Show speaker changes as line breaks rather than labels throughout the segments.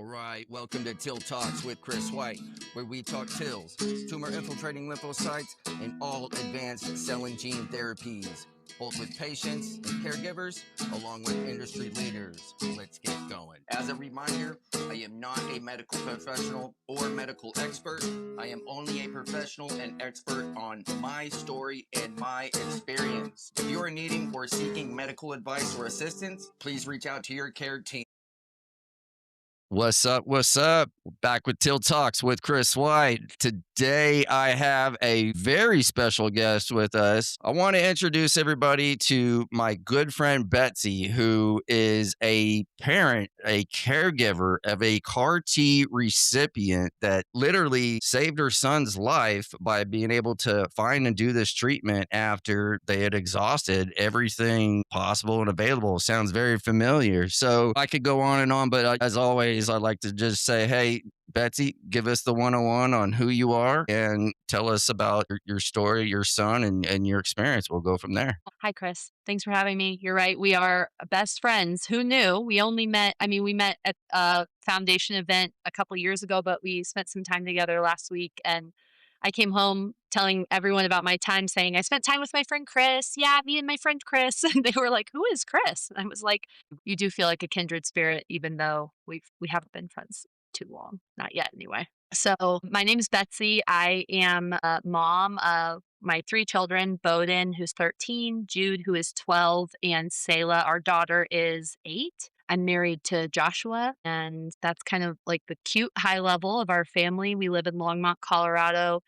All right, welcome to TIL Talks with Chris White, where we talk TILs, tumor-infiltrating lymphocytes, and all advanced cell and gene therapies, both with patients and caregivers, along with industry leaders. Let's get going. As a reminder, I am not a medical professional or medical expert. I am only a professional and expert on my story and my experience. If you are needing or seeking medical advice or assistance, please reach out to your care team. What's up? What's up? Back with TIL Talks with Chris White. Today, I have a very special guest with us. I want to introduce everybody to my good friend Betsy, who is a parent, a caregiver of a CAR-T recipient that literally saved her son's life by being able to find and do this treatment after they had exhausted everything possible and available. Sounds very familiar. So I could go on and on, but as always, I'd like to just say, hey, Betsy, give us the 101 on who you are and tell us about your story, your son, and your experience. We'll go from there.
Hi, Chris. Thanks for having me. You're right. We are best friends. Who knew? We only met, we met at a foundation event a couple years ago, but we spent some time together last week. And I came home telling everyone about my time, saying, I spent time with my friend Chris. Yeah, me and my friend Chris. And they were like, who is Chris? And I was like, you do feel like a kindred spirit, even though we haven't been friends too long. Not yet, anyway. So my name's Betsy. I am a mom of my three children, Bowden, who's 13, Jude, who is 12, and Selah, our daughter, is 8. I'm married to Joshua, and that's kind of like the cute high level of our family. We live in Longmont, Colorado,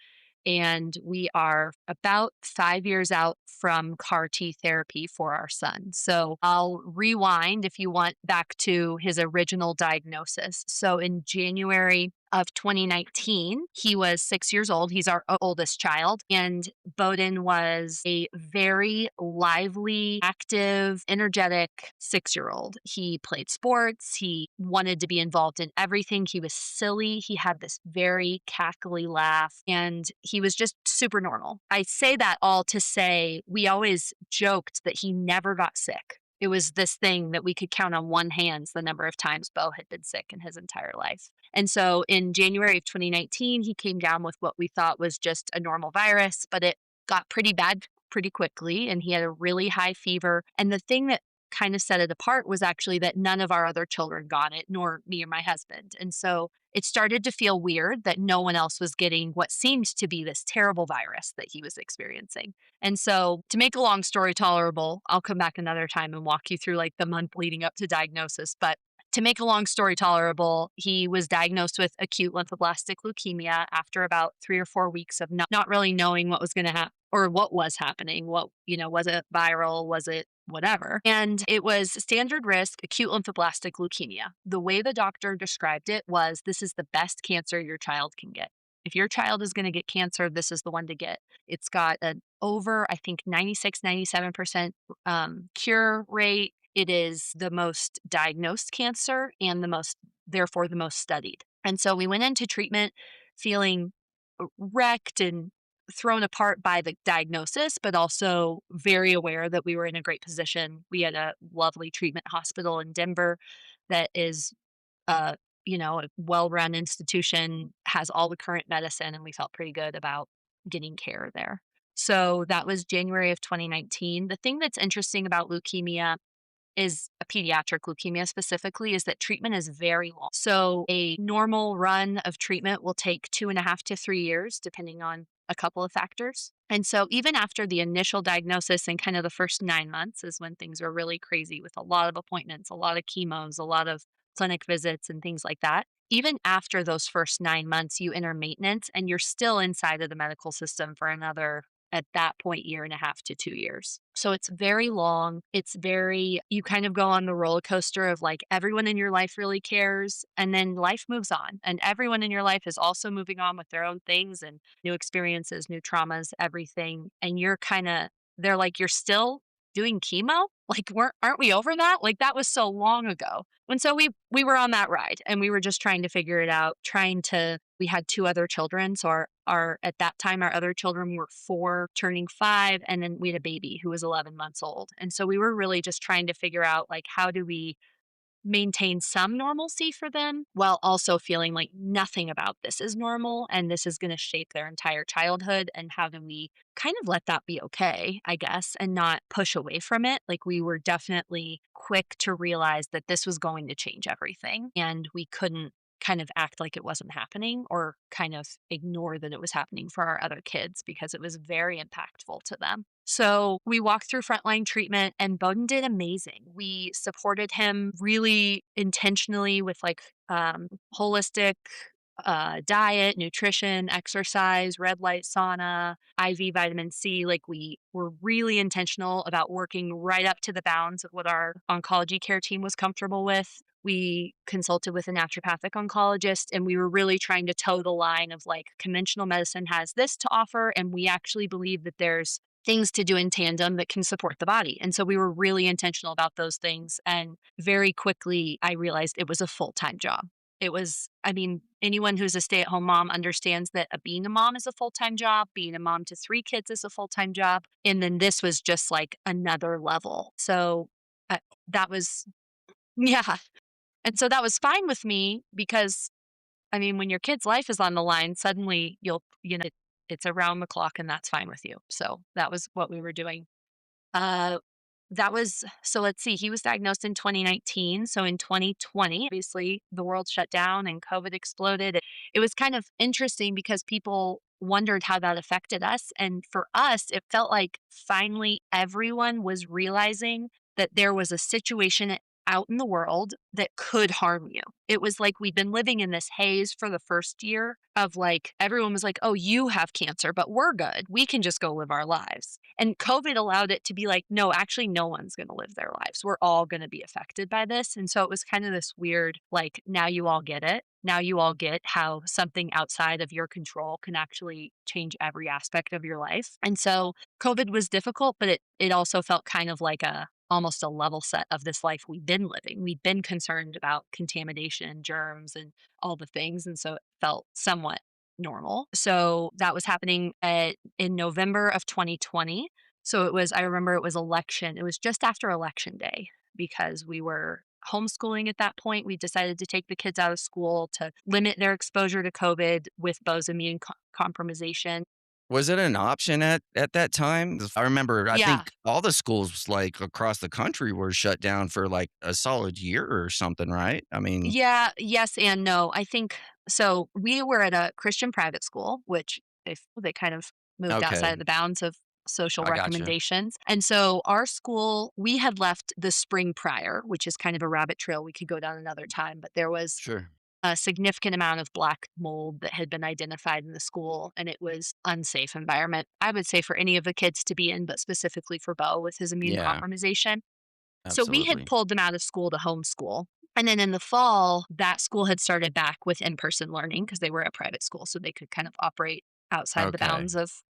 and we are about 5 years out from CAR T therapy for our son. So I'll rewind if you want back to his original diagnosis. So in January of 2019, he was 6 years old. He's our oldest child. And Bowden was a very lively, active, energetic 6 year old. He played sports. He wanted to be involved in everything. He was silly. He had this very cackly laugh, and he was just super normal. I say that all to say we always joked that he never got sick. It was this thing that we could count on one hand the number of times Bo had been sick in his entire life. And so in January of 2019, he came down with what we thought was just a normal virus, but it got pretty bad pretty quickly, and he had a really high fever. And the thing that kind of set it apart was actually that none of our other children got it, nor me or my husband. And so it started to feel weird that no one else was getting what seemed to be this terrible virus that he was experiencing. And so, to make a long story tolerable, I'll come back another time and walk you through like the month leading up to diagnosis. But to make a long story tolerable, he was diagnosed with acute lymphoblastic leukemia after about 3 or 4 weeks of not really knowing what was going to happen or what was happening. Was it viral? Was it whatever? And it was standard risk acute lymphoblastic leukemia. The way the doctor described it was, this is the best cancer your child can get. If your child is going to get cancer, this is the one to get. It's got an over, I think, 96, 97% cure rate. It is the most diagnosed cancer and therefore the most studied. And so we went into treatment feeling wrecked and thrown apart by the diagnosis, but also very aware that we were in a great position. We had a lovely treatment hospital in Denver that is, a well-run institution, has all the current medicine, and we felt pretty good about getting care there. So that was January of 2019. The thing that's interesting about leukemia is a pediatric leukemia specifically, is that treatment is very long. So a normal run of treatment will take 2.5 to 3 years, depending on a couple of factors. And so even after the initial diagnosis and kind of the first 9 months is when things were really crazy with a lot of appointments, a lot of chemos, a lot of clinic visits and things like that. Even after those first 9 months, you enter maintenance and you're still inside of the medical system for another, at that point, 1.5 to 2 years. So it's very long. You kind of go on the roller coaster of like everyone in your life really cares, and then life moves on. And everyone in your life is also moving on with their own things and new experiences, new traumas, everything. And they're like, you're still doing chemo? Like, aren't we over that? Like, that was so long ago. And so we were on that ride, and we were just trying to figure it out, we had two other children. So at that time, our other children were 4 turning 5, and then we had a baby who was 11 months old. And so we were really just trying to figure out, like, how do we maintain some normalcy for them while also feeling like nothing about this is normal and this is going to shape their entire childhood. And how do we kind of let that be okay, I guess, and not push away from it? Like, we were definitely quick to realize that this was going to change everything, and we couldn't kind of act like it wasn't happening or kind of ignore that it was happening for our other kids because it was very impactful to them. So we walked through frontline treatment and Bowden did amazing. We supported him really intentionally with like holistic diet, nutrition, exercise, red light sauna, IV vitamin C. Like, we were really intentional about working right up to the bounds of what our oncology care team was comfortable with. We consulted with a naturopathic oncologist and we were really trying to toe the line of like conventional medicine has this to offer. And we actually believe that there's things to do in tandem that can support the body. And so we were really intentional about those things. And very quickly, I realized it was a full time job. It was, I mean, anyone who's a stay at home mom understands that being a mom is a full time job, being a mom to 3 kids is a full time job. And then this was just like another level. So that was, yeah. And so that was fine with me because, I mean, when your kid's life is on the line, suddenly it's around the clock and that's fine with you. So that was what we were doing. Uh, so let's see, he was diagnosed in 2019. So in 2020, obviously the world shut down and COVID exploded. It was kind of interesting because people wondered how that affected us. And for us, it felt like finally everyone was realizing that there was a situation out in the world that could harm you. It was like we'd been living in this haze for the first year of like, everyone was like, oh, you have cancer, but we're good. We can just go live our lives. And COVID allowed it to be like, no, actually, no one's going to live their lives. We're all going to be affected by this. And so it was kind of this weird, like, now you all get it. Now you all get how something outside of your control can actually change every aspect of your life. And so COVID was difficult, but it also felt kind of like almost a level set of this life we've been living. We'd been concerned about contamination, germs, and all the things. And so it felt somewhat normal. So that was happening in November of 2020. So I remember it was it was just after election day because we were homeschooling at that point. We decided to take the kids out of school to limit their exposure to COVID with Bo's immune compromisation.
Was it an option at that time? 'Cause I remember, I
Yeah.
think all the schools, like, across the country were shut down for, like, a solid year or something, right? I mean.
Yeah, yes and no. I think so. We were at a Christian private school, which they kind of moved outside
Okay,
of the bounds of social
I gotcha.
recommendations. And so our school, we had left the spring prior, which is kind of a rabbit trail we could go down another time, but there was
Sure.
a significant amount of black mold that had been identified in the school, and it was unsafe environment, I would say, for any of the kids to be in, but specifically for Bo with his immune
Yeah,
compromisation. So we had
absolutely.
pulled them out of school to homeschool. And then in the fall, that school had started back with in-person learning because they were a private school, so they could kind of operate outside the
Okay,
bounds of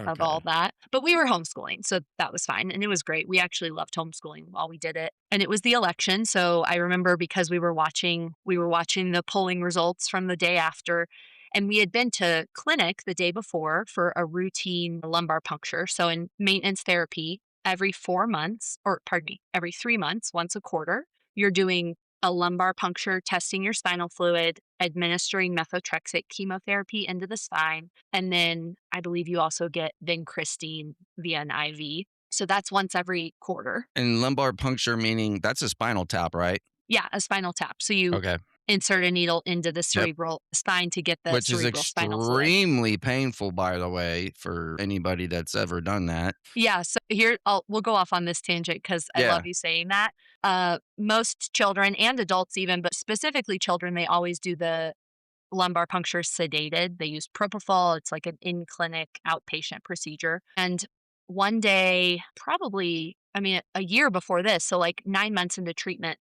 okay.
all that. But we were homeschooling, so that was fine. And it was great. We actually loved homeschooling while we did it. And it was the election. So I remember because we were watching the polling results from the day after. And we had been to clinic the day before for a routine lumbar puncture. So in maintenance therapy, every 4 months, or pardon me, every 3 months, once a quarter, you're doing a lumbar puncture, testing your spinal fluid, administering methotrexate chemotherapy into the spine, and then I believe you also get vincristine via an IV. So that's once every quarter.
And lumbar puncture, meaning that's a spinal tap, right?
Yeah, a spinal tap. So you
Okay.
insert a needle into the
Yep.
cerebral spine to get the
Which is
cerebral spinal fluid.
extremely painful, by the way, for anybody that's ever done that.
Yeah, so we'll go off on this tangent because I love
Yeah.
you saying that. Most children and adults even, but specifically children, they always do the lumbar puncture sedated. They use propofol. It's like an in-clinic outpatient procedure. And one day, probably, I mean, a year before this, so like 9 months into treatment,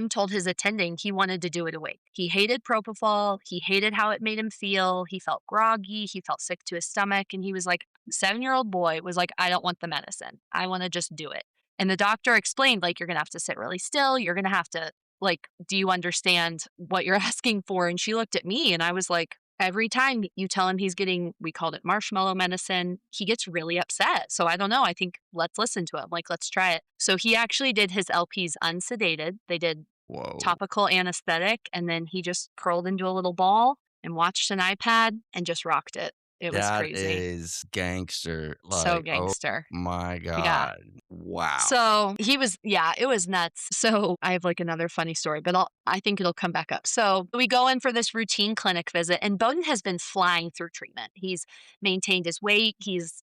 told his attending he wanted to do it awake. He hated propofol. He hated how it made him feel. He felt groggy. He felt sick to his stomach. And he was like, 7-year-old boy was like, I don't want the medicine. I want to just do it. And the doctor explained, like, you're going to have to sit really still. You're going to have to, like, do you understand what you're asking for? And she looked at me and I was like, every time you tell him he's getting, we called it marshmallow medicine, he gets really upset. So I don't know. I think let's listen to him. Like, let's try it. So he actually did his LPs unsedated. They did
Whoa.
topical anesthetic, and then he just curled into a little ball and watched an iPad and just rocked it. It was
That
crazy.
is gangster.
So
Like, oh
gangster.
my
Yeah.
God. Wow.
So he was, yeah, it was nuts. So I have like another funny story, but I think it'll come back up. So we go in for this routine clinic visit, and Bowden has been flying through treatment. He's maintained his weight.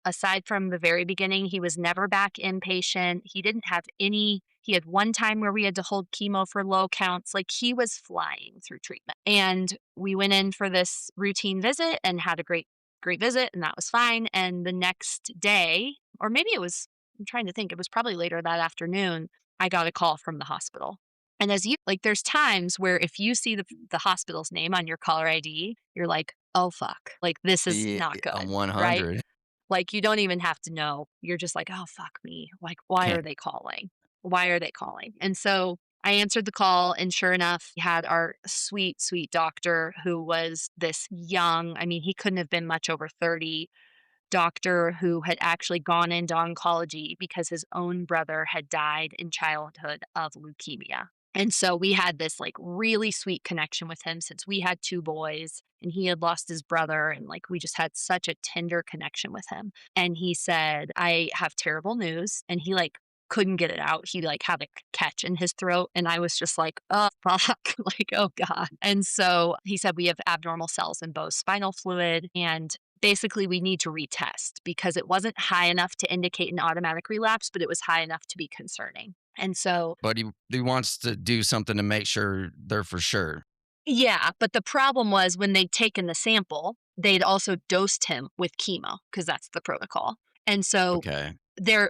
Aside from the very beginning, he was never back inpatient. He didn't have he had one time where we had to hold chemo for low counts. Like he was flying through treatment. And we went in for this routine visit and had a great visit, and that was fine. And the next day, or maybe I'm trying to think, it was probably later that afternoon, I got a call from the hospital. And there's times where if you see the hospital's name on your caller ID, you're like, oh, fuck, like this is
Yeah,
not
a
good, right?
100.
Like you don't even have to know. You're just like, oh, fuck me. Like, why are
Can't.
they calling? Why are they calling? And so I answered the call, and sure enough, we had our sweet, sweet doctor who was this young, I mean, he couldn't have been much over 30, doctor who had actually gone into oncology because his own brother had died in childhood of leukemia. And so we had this like really sweet connection with him since we had two boys and he had lost his brother. And like we just had such a tender connection with him. And he said, I have terrible news. And he like couldn't get it out. He like had a catch in his throat. And I was just like, oh, fuck, like, oh God. And so he said, we have abnormal cells in both spinal fluid, and basically we need to retest because it wasn't high enough to indicate an automatic relapse, but it was high enough to be concerning. And so,
But he wants to do something to make sure they're for sure.
yeah, but the problem was when they'd taken the sample, they'd also dosed him with chemo because that's the protocol. And so
Okay.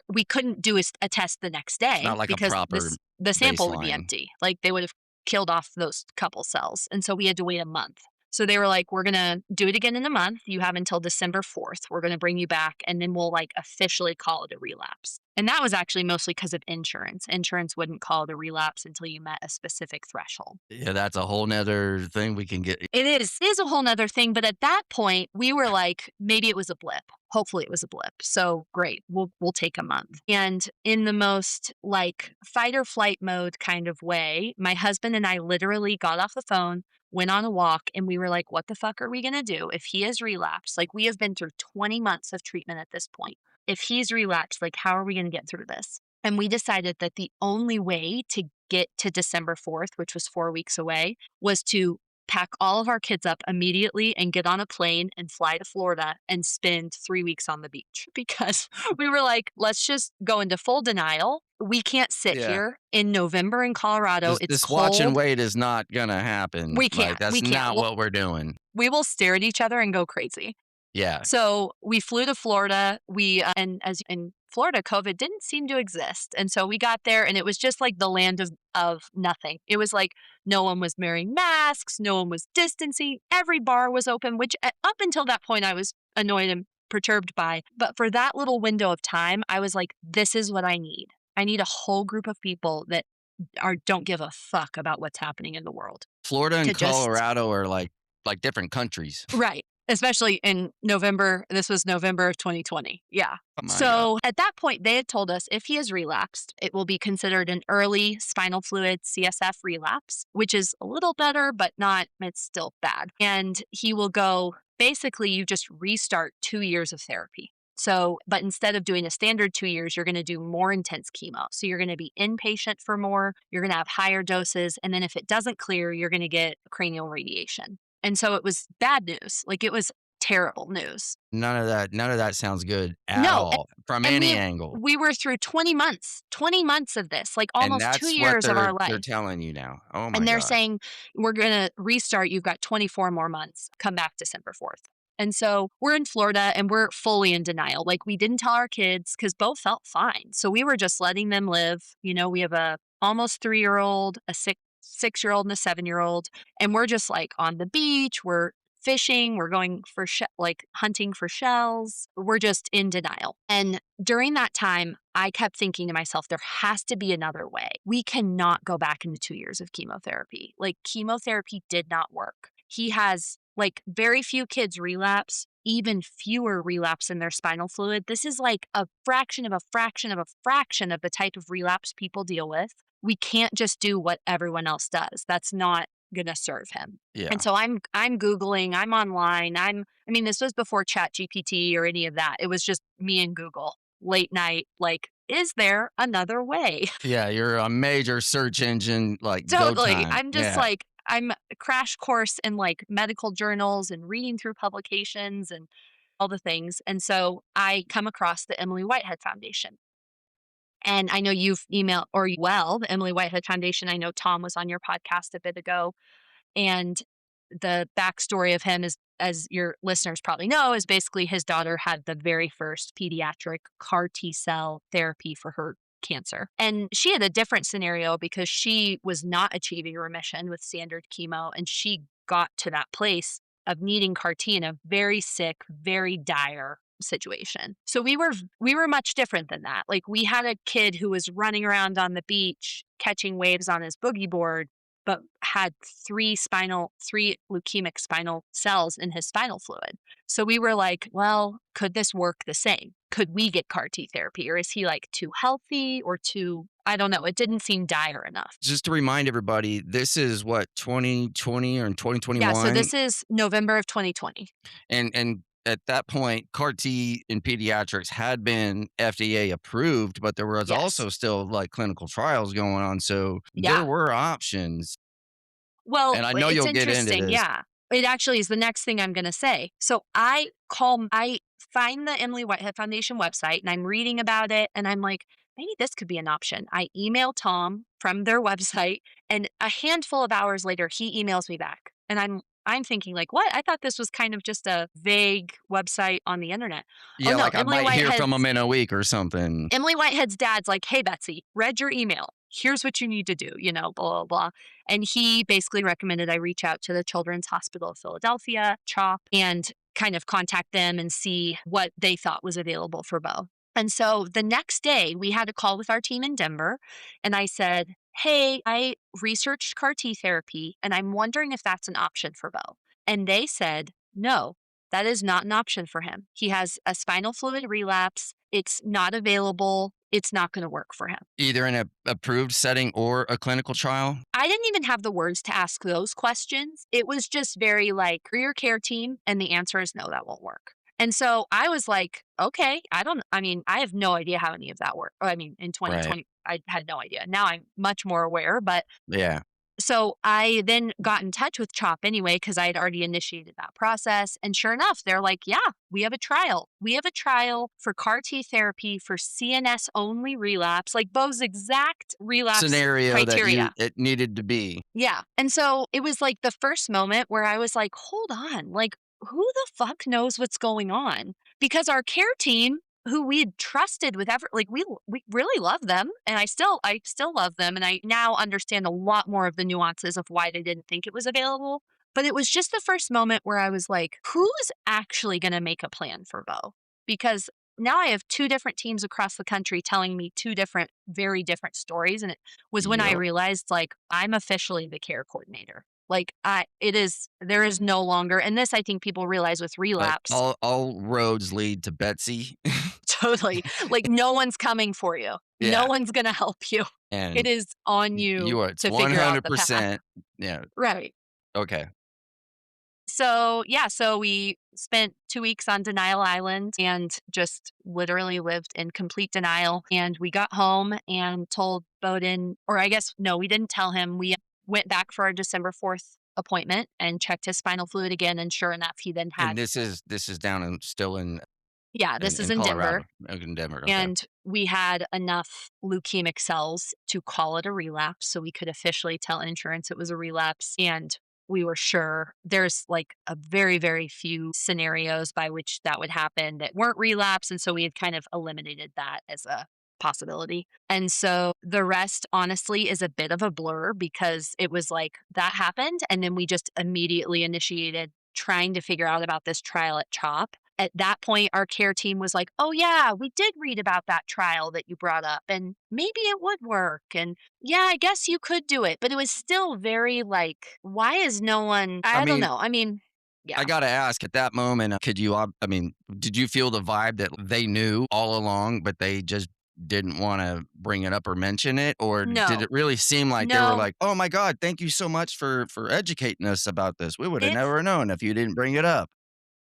we couldn't do a test the next
It's not
day
like a
because
proper
the sample would be
baseline.
empty. Like they would have killed off those couple cells. And so we had to wait a month. So they were like, we're going to do it again in a month. You have until December 4th. We're going to bring you back and then we'll like officially call it a relapse. And that was actually mostly because of insurance. Insurance wouldn't call it a relapse until you met a specific threshold.
Yeah, that's a whole nother thing we can get.
It is a whole nother thing. But at that point, we were like, maybe it was a blip. Hopefully it was a blip. So great, we'll take a month. And in the most like fight or flight mode kind of way, my husband and I literally got off the phone, went on a walk, and we were like, what the fuck are we going to do if he has relapsed? Like we have been through 20 months of treatment at this point. If he's relapsed, like how are we going to get through this? And we decided that the only way to get to December 4th, which was 4 weeks away, was to pack all of our kids up immediately and get on a plane and fly to Florida and spend 3 weeks on the beach because we were like, let's just go into full denial. We can't sit
Yeah.
here in November in Colorado. It's
This watch and
cold.
wait is not gonna happen.
We
Like
can't.
that's
We can't.
not what we're doing.
We will stare at each other and go crazy.
Yeah.
So we flew to Florida. And as in Florida, COVID didn't seem to exist. And so we got there and it was just like the land of nothing. It was like no one was wearing masks. No one was distancing. Every bar was open, which up until that point I was annoyed and perturbed by. But for that little window of time, I was like, this is what I need. I need a whole group of people that don't give a fuck about what's happening in the world.
Florida and
To just-
Colorado are like different countries.
Right. Especially in November. This was November of 2020. Yeah.
Oh my
So at that point, they had told us if he has relapsed, it will be considered an early spinal fluid CSF relapse, which is a little better, but it's still bad. And he will go, basically, you just restart 2 years of therapy. So, but instead of doing a standard 2 years, you're going to do more intense chemo. So you're going to be inpatient for more, you're going to have higher doses. And then if it doesn't clear, you're going to get cranial radiation. And so it was bad news. Like it was terrible news.
None of that sounds good at all from any angle.
We were through 20 months of this, like
And
almost
that's
2 years of our
what they're
life.
telling you now. Oh my
And they're
God.
saying, we're going to restart. You've got 24 more months. Come back December 4th. And so we're in Florida and we're fully in denial. Like we didn't tell our kids because both felt fine. So we were just letting them live. You know, we have a almost 3-year-old, a 6-year-old and a 7-year-old. And we're just like on the beach. We're fishing. We're going for hunting for shells. We're just in denial. And during that time, I kept thinking to myself, there has to be another way. We cannot go back into 2 years of chemotherapy. Like chemotherapy did not work. He has like very few kids relapse, even fewer relapse in their spinal fluid. This is like a fraction of a fraction of a fraction of the type of relapse people deal with. we can't just do what everyone else does. That's not going to serve him. And
Yeah.
so I'm Googling, I'm online. I mean, this was before Chat GPT or any of that. It was just me and Google late night, like, is there another way?
Yeah, you're a major search engine, like, go
Totally.
time.
I'm just
Yeah.
like, I'm a crash course in like medical journals and reading through publications and all the things. And so I come across the Emily Whitehead Foundation. And I know you've emailed the Emily Whitehead Foundation. I know Tom was on your podcast a bit ago. And the backstory of him is, as your listeners probably know, is basically his daughter had the very first pediatric CAR T cell therapy for her cancer. And she had a different scenario because she was not achieving remission with standard chemo. And she got to that place of needing CAR T in a very sick, very dire situation. So we were much different than that. Like, we had a kid who was running around on the beach catching waves on his boogie board, but had three leukemic spinal cells in his spinal fluid. So we were like, well, could this work the same? Could we get CAR T therapy? Or is he like too healthy or too, I don't know. It didn't seem dire enough.
Just to remind everybody, this is what, 2020 or in
Yeah. So
2021?
this is November of 2020.
And at that point, CAR T in pediatrics had been FDA approved, but there was
Yes.
also still, like, clinical trials going on, so there
Yeah.
were options,
Well,
and I know
it's
you'll get into
interesting,
this.
yeah. It actually is the next thing I'm gonna say. So I find the Emily Whitehead Foundation website and I'm reading about it and I'm like, maybe this could be an option. I email Tom from their website and a handful of hours later he emails me back. And I'm thinking like, what? I thought this was kind of just a vague website on the internet. Oh
Yeah,
no,
like, I might hear from them in a week or something.
Emily Whitehead's dad's like, hey, Betsy, read your email. Here's what you need to do, blah, blah, blah. And he basically recommended I reach out to the Children's Hospital of Philadelphia, CHOP, and kind of contact them and see what they thought was available for Bo. And so the next day, we had a call with our team in Denver. And I said, hey, I researched CAR T therapy, and I'm wondering if that's an option for Bo. And they said, no, that is not an option for him. He has a spinal fluid relapse. It's not available. It's not going to work for him.
Either in a approved setting or a clinical trial?
I didn't even have the words to ask those questions. It was just very like, "Are your care team?" And the answer is no, that won't work. And so I was like, okay, I mean, I have no idea how any of that worked. I mean, in
Right.
2020, I had no idea. Now I'm much more aware, but
Yeah.
so I then got in touch with CHOP anyway, because I had already initiated that process. And sure enough, they're like, yeah, we have a trial. We have a trial for CAR T therapy for CNS only relapse, like Bo's exact relapse
Scenario that
criteria.
it needed to be.
Yeah. And so it was like the first moment where I was like, hold on, like, who the fuck knows what's going on? Because our care team, who we had trusted with like we really love them, and I still love them, and I now understand a lot more of the nuances of why they didn't think it was available. But it was just the first moment where I was like, who's actually going to make a plan for Bo? Because now I have two different teams across the country telling me two different, very different stories. And it was when I
Yep.
realized, like, I'm officially the care coordinator. Like, there is no longer, and this I think people realize with
Like,
relapse,
all roads lead to Betsy.
totally. Like, no one's coming for you. No
Yeah,
one's going to help you. It
and
is on you
you are, it's
to figure out the path.
100%. Yeah,
Right.
okay.
So, yeah, so we spent 2 weeks on Denial Island and just literally lived in complete denial. And we got home and told Bowden, or I guess, no, we didn't tell him. We went back for our December 4th appointment and checked his spinal fluid again. And sure enough, he then
And
had,
this is down in still
yeah, this is
in
in
Colorado?
Denver.
In Denver, okay.
And we had enough leukemic cells to call it a relapse. So we could officially tell insurance it was a relapse. And we were sure there's like a very, very few scenarios by which that would happen that weren't relapse. And so we had kind of eliminated that as a possibility. And so the rest, honestly, is a bit of a blur because it was like that happened. And then we just immediately initiated trying to figure out about this trial at CHOP. At that point, our care team was like, oh, yeah, we did read about that trial that you brought up, and maybe it would work. And yeah, I guess you could do it. But it was still very like, why is no one,
I
I don't
mean,
know. I mean,
I
yeah.
gotta ask, at that moment, could you, I mean, did you feel the vibe that they knew all along, but they just didn't wanna bring it up or mention it, or did
No,
it really seem like they were
no,
like, "Oh my god, thank you so much for educating us about this. We would have
it
never known if you didn't bring it up."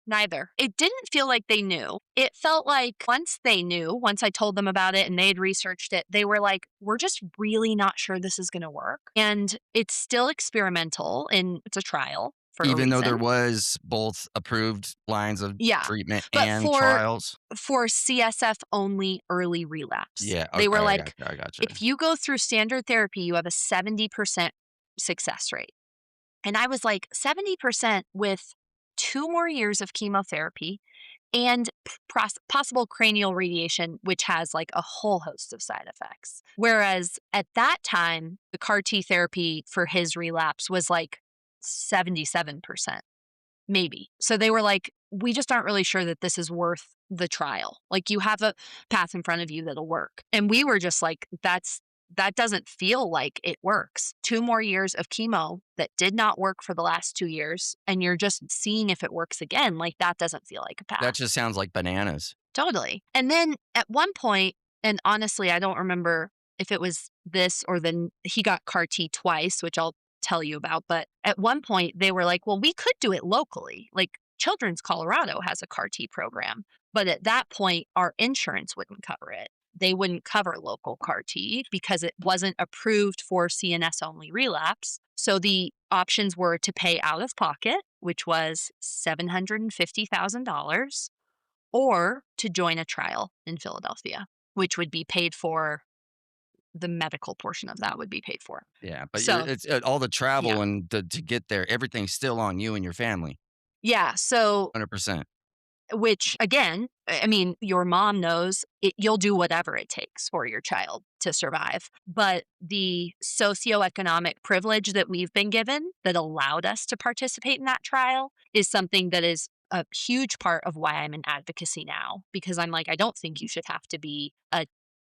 neither. It didn't feel like they knew. It felt like once they knew, once I told them about it and they had researched it, they were like, we're just really not sure this is going to work. And it's still experimental and it's a trial for a
Even though there
reason.
was both approved lines of
Yeah.
treatment
But
and trials?
for CSF only early relapse,
Yeah,
they
okay,
were
I
like,
gotcha, I gotcha.
if you go through standard therapy, you have a 70% success rate. And I was like, 70% with 2 more years of chemotherapy and possible cranial radiation, which has like a whole host of side effects. Whereas at that time, the CAR T therapy for his relapse was like 77%, maybe. So they were like, we just aren't really sure that this is worth the trial. Like you have a path in front of you that'll work. And we were just like, that doesn't feel like it works. 2 more years of chemo that did not work for the last 2 years, and you're just seeing if it works again. Like that doesn't feel like a
That
path.
just sounds like bananas.
Totally. And then at one point, and honestly, I don't remember if it was this or then he got CAR T twice, which I'll tell you about. But at one point, they were like, well, we could do it locally. Like Children's Colorado has a CAR T program. But at that point, our insurance wouldn't cover it. They wouldn't cover local CAR T because it wasn't approved for CNS only relapse. So the options were to pay out of pocket, which was $750,000, or to join a trial in Philadelphia, which would be paid for. The medical portion of that would be paid for.
Yeah, but you're
So,
it's, all the
yeah.
travel and to get there, everything's still on you and your family,
Yeah, so
100%.
which again, I mean, your mom knows you'll do whatever it takes for your child to survive. But the socioeconomic privilege that we've been given that allowed us to participate in that trial is something that is a huge part of why I'm in advocacy now, because I'm like, I don't think you should have to be a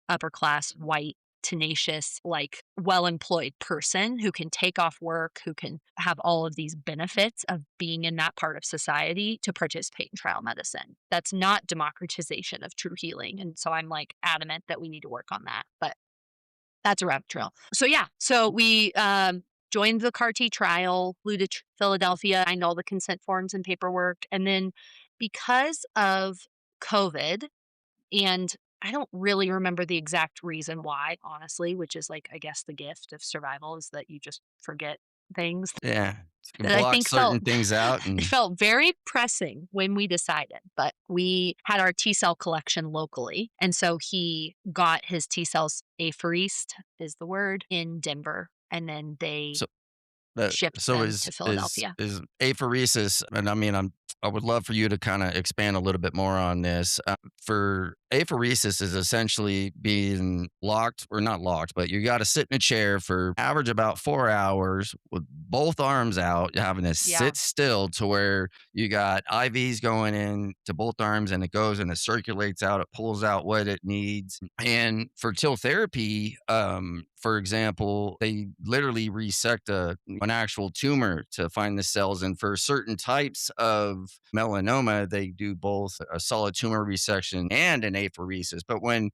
upper class, white, tenacious, like well employed person who can take off work, who can have all of these benefits of being in that part of society to participate in trial medicine. That's not democratization of true healing. And so I'm like adamant that we need to work on that. But that's a rabbit trail. So yeah, so we joined the CAR T trial, flew to Philadelphia, signed all the consent forms and paperwork. And then because of COVID, and I don't really remember the exact reason why, honestly, which is like, I guess the gift of survival is that you just forget things
Yeah, you can
that I
block
think felt
certain things out
it
and
felt very pressing when we decided. But we had our T cell collection locally. And so he got his T cells apheresed is the word in Denver. And then they
so That
shipped
so
them to Philadelphia.
is apheresis, and I mean, I would love for you to kinda expand a little bit more on this. For apheresis is essentially being locked or not locked, but you gotta sit in a chair for average about 4 hours with both arms out, having to
Yeah.
sit still to where you got IVs going in to both arms, and it goes and it circulates out, it pulls out what it needs. And for TIL therapy, for example, they literally resect an actual tumor to find the cells. And for certain types of melanoma, they do both a solid tumor resection and an apheresis. But when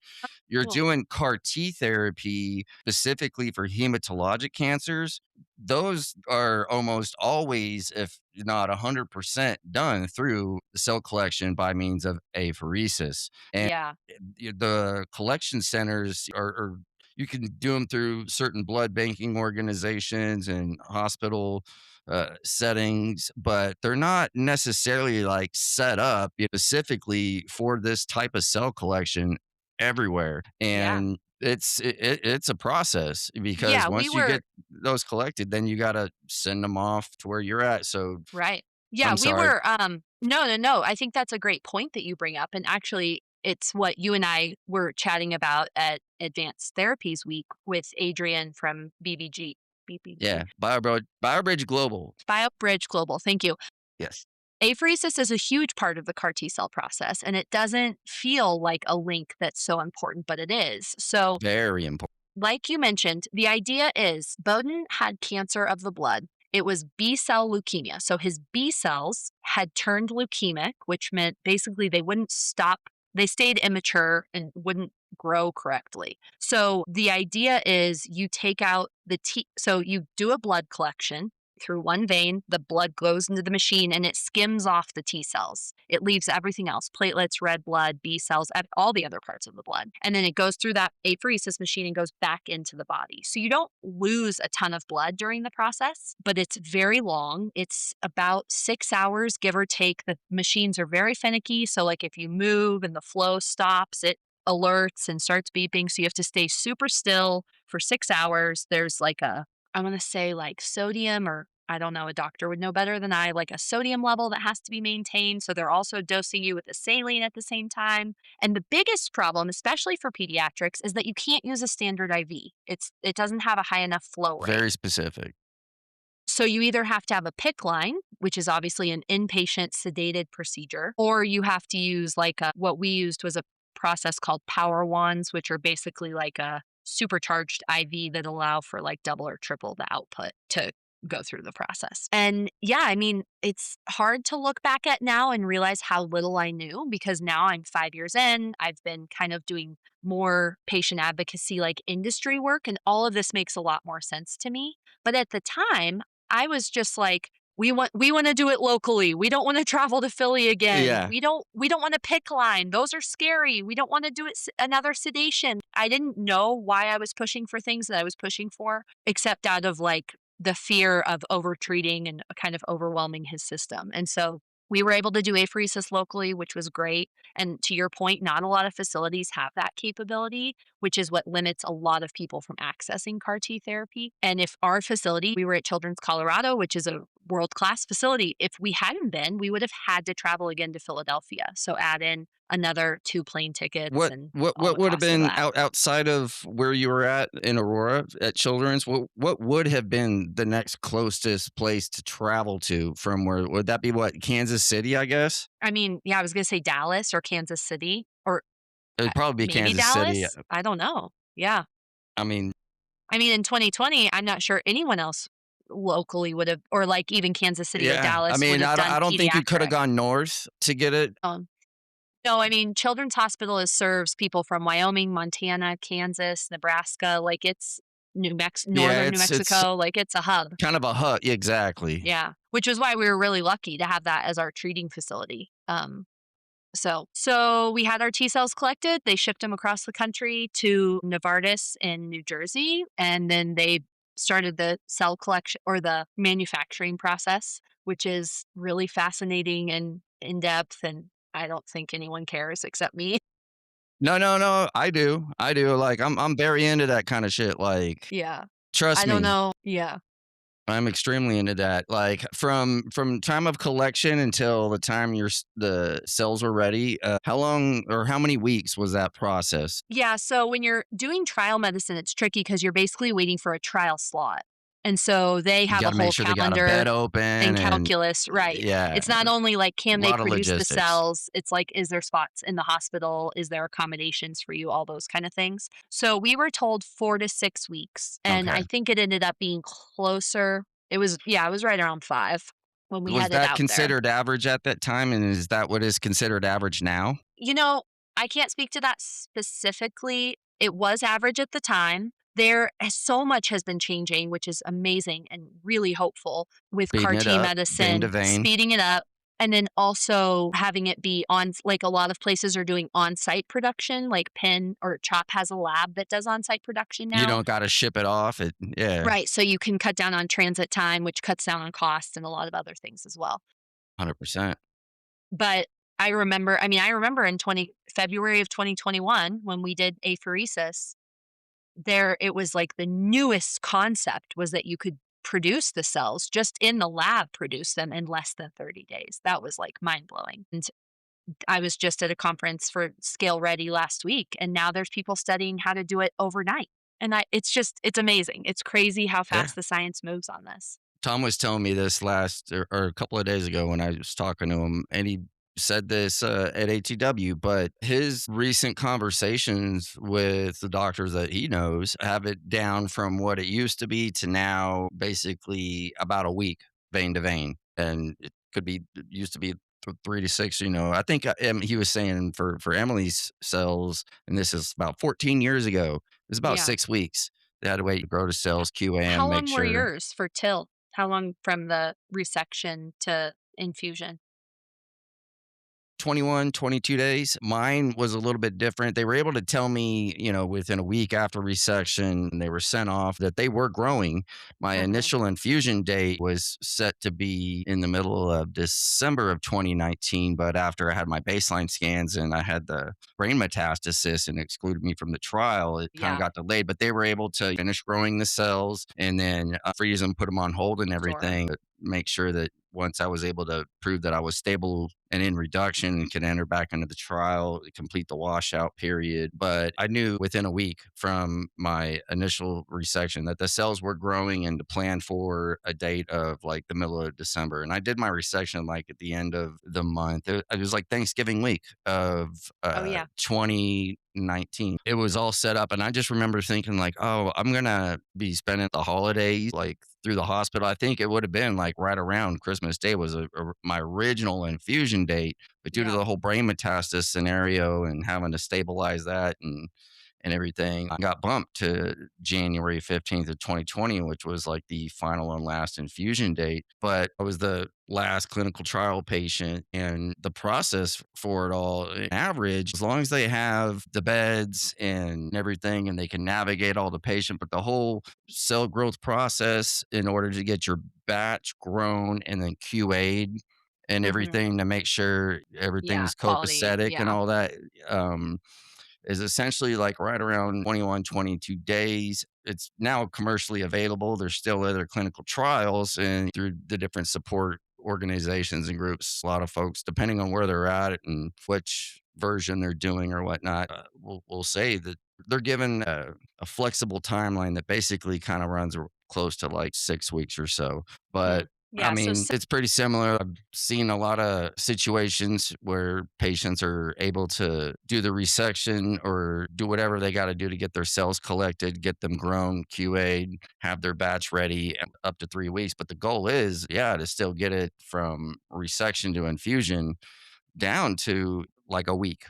you're
Cool.
doing CAR T therapy specifically for hematologic cancers, those are almost always, if not 100%, done through the cell collection by means of apheresis. And
Yeah.
the collection centers are you can do them through certain blood banking organizations and hospital settings, but they're not necessarily like set up specifically for this type of cell collection everywhere.
Yeah.
And it's a process because
Yeah. We
once you
were
get those collected, then you got to send them off to where you're at. So
right. Yeah,
I'm
we
sorry.
were no, no, no. I think that's a great point that you bring up, and actually it's what you and I were chatting about at Advanced Therapies Week with Adrian from BBG,
Yeah, BioBridge Global.
BioBridge Global. Thank you.
Yes,
Apheresis is a huge part of the CAR T cell process, and it doesn't feel like a link that's so important, but it is. So
very important.
like you mentioned, the idea is Bowden had cancer of the blood. It was B cell leukemia. So his B cells had turned leukemic, which meant basically they wouldn't stop. They stayed immature and wouldn't grow correctly. So the idea is you take out the T, so you do a blood collection through one vein, the blood goes into the machine and it skims off the T cells. It leaves everything else, platelets, red blood, B cells, all the other parts of the blood. And then it goes through that apheresis machine and goes back into the body. So you don't lose a ton of blood during the process, but it's very long. It's about 6 hours, give or take. The machines are very finicky. So like if you move and the flow stops, it alerts and starts beeping. So you have to stay super still for 6 hours. There's like I want to say like sodium, or I don't know, a doctor would know better than I, like a sodium level that has to be maintained. So they're also dosing you with a saline at the same time. And the biggest problem, especially for pediatrics, is that you can't use a standard IV. It doesn't have a high enough flow rate.
Very specific.
So you either have to have a PICC line, which is obviously an inpatient sedated procedure, or you have to use what we used was a process called power wands, which are basically like a supercharged IV that allow for like double or triple the output to go through the process. And yeah, I mean, it's hard to look back at now and realize how little I knew, because now I'm 5 years in. I've been kind of doing more patient advocacy, like industry work, and all of this makes a lot more sense to me. But at the time, I was just like, we want to do it locally. We don't want to travel to Philly again.
Yeah.
We don't want a PICC line. Those are scary. We don't want to do it another sedation. I didn't know why I was pushing for things that I was pushing for, except out of like the fear of overtreating and kind of overwhelming his system. And so we were able to do apheresis locally, which was great. And to your point, not a lot of facilities have that capability, which is what limits a lot of people from accessing CAR T therapy. And if our facility, we were at Children's Colorado, which is a world-class facility, if we hadn't been, we would have had to travel again to Philadelphia. So add in another 2 plane tickets
What
and
what
all
what
the
would have
cost of
been
that.
outside of where you were at in Aurora at Children's? What would have been the next closest place to travel to from where would that be what, Kansas City, I guess?
I mean, yeah, I was going to say Dallas or Kansas City, or
It'd probably be
maybe
Kansas City.
Dallas. I don't know. Yeah.
I mean,
I mean, in 2020, I'm not sure anyone else locally would have, or like even Kansas City or
yeah. I
Dallas would
mean,
have done
I don't think you could have
pediatric.
gone north to get it.
No, I mean, Children's Hospital serves people from Wyoming, Montana, Kansas, Nebraska. Like it's
Yeah,
northern New
it's
Mexico. Like it's a hub.
kind of a hut. Exactly.
Yeah. Which is why we were really lucky to have that as our treating facility. So we had our T cells collected. They shipped them across the country to Novartis in New Jersey, and then they started the cell collection or the manufacturing process, which is really fascinating and in depth. And I don't think anyone cares except me.
No, no, no. I do. I do. Like I'm very into that kind of shit. Like,
Yeah.
trust
I don't
me.
know. Yeah.
I'm extremely into that. Like from time of collection until the time the cells are ready. How long or how many weeks was that process?
Yeah, so when you're doing trial medicine, it's tricky because you're basically waiting for a trial slot. And so they
You
have
got
a
to make
whole
sure they got a bed
calendar
open
and
and
calculus, right.
yeah,
It's not only like,
a
can they
lot of
produce the
logistics.
cells? It's like, is there spots in the hospital? Is there accommodations for you? All those kind of things. So we were told 4 to 6 weeks. And
Okay.
I think it ended up being closer. It was right around 5 when we
Was
headed
that
out there.
considered average at that time, and is that what is considered average now?
You know, I can't speak to that specifically. It was average at the time. So much has been changing, which is amazing and really hopeful with
Speeding
CAR
it
T
up, vein to
medicine,
vein.
speeding it up, and then also having it be on, like a lot of places are doing on site production, like Penn or CHOP has a lab that does on site production
You
now.
don't got to ship it off. Yeah,
Right. So you can cut down on transit time, which cuts down on costs and a lot of other things as well.
100%.
But I remember in February of 2021 when we did apheresis, it was like the newest concept was that you could produce the cells, just in the lab, produce them in less than 30 days. That was like mind blowing. And I was just at a conference for Scale Ready last week, and now there's people studying how to do it overnight. And it's amazing. It's crazy how
Yeah.
fast the science moves on this.
Tom was telling me this last or a couple of days ago when I was talking to him, and he said this at ATW, but his recent conversations with the doctors that he knows have it down from what it used to be to now basically about a week, vein to vein. And it used to be 3 to 6. I think he was saying for Emily's cells, and this is about 14 years ago. It was about
Yeah.
6 weeks. They had to wait to grow to cells, QA,
How
and make
long were
sure.
yours for TIL? How long from the resection to infusion?
21, 22 days. Mine was a little bit different. They were able to tell me, within a week after resection, and they were sent off that they were growing. My
Mhm.
initial infusion date was set to be in the middle of December of 2019. But after I had my baseline scans and I had the brain metastasis and excluded me from the trial, it kind of
Yeah,
got delayed. But they were able to finish growing the cells and then freeze them, put them on hold and
sure.
everything, make sure that once I was able to prove that I was stable and in reduction and could enter back into the trial, complete the washout period. But I knew within a week from my initial resection that the cells were growing and to plan for a date of like the middle of December. And I did my resection like at the end of the month. It was like Thanksgiving week of
Oh, yeah.
2019. It was all set up. And I just remember thinking, like, oh, I'm going to be spending the holidays like through the hospital. I think it would have been like right around Christmas Day was my original infusion date, but due to
Yeah.
the whole brain metastasis scenario and having to stabilize that and everything, I got bumped to January 15th of 2020, which was like the final and last infusion date. But I was the last clinical trial patient, and the process for it all, on average, as long as they have the beds and everything and they can navigate all the patient, but the whole cell growth process in order to get your batch grown and then QA'd and
Mhm.
everything to make sure
Yeah,
everything's
quality,
copacetic and
yeah.
all that. Um, is essentially like right around 21, 22 days. It's now commercially available. There's still other clinical trials and through the different support organizations and groups, a lot of folks, depending on where they're at and which version they're doing or whatnot, will say that they're given a flexible timeline that basically kind of runs close to like 6 weeks or so. But
Mm.
I
Yeah, so
mean,
s
it's pretty similar. I've seen a lot of situations where patients are able to do the resection or do whatever they got to do to get their cells collected, get them grown, QA'd, have their batch ready up to 3 weeks. But the goal is, yeah, to still get it from resection to infusion down to like a week.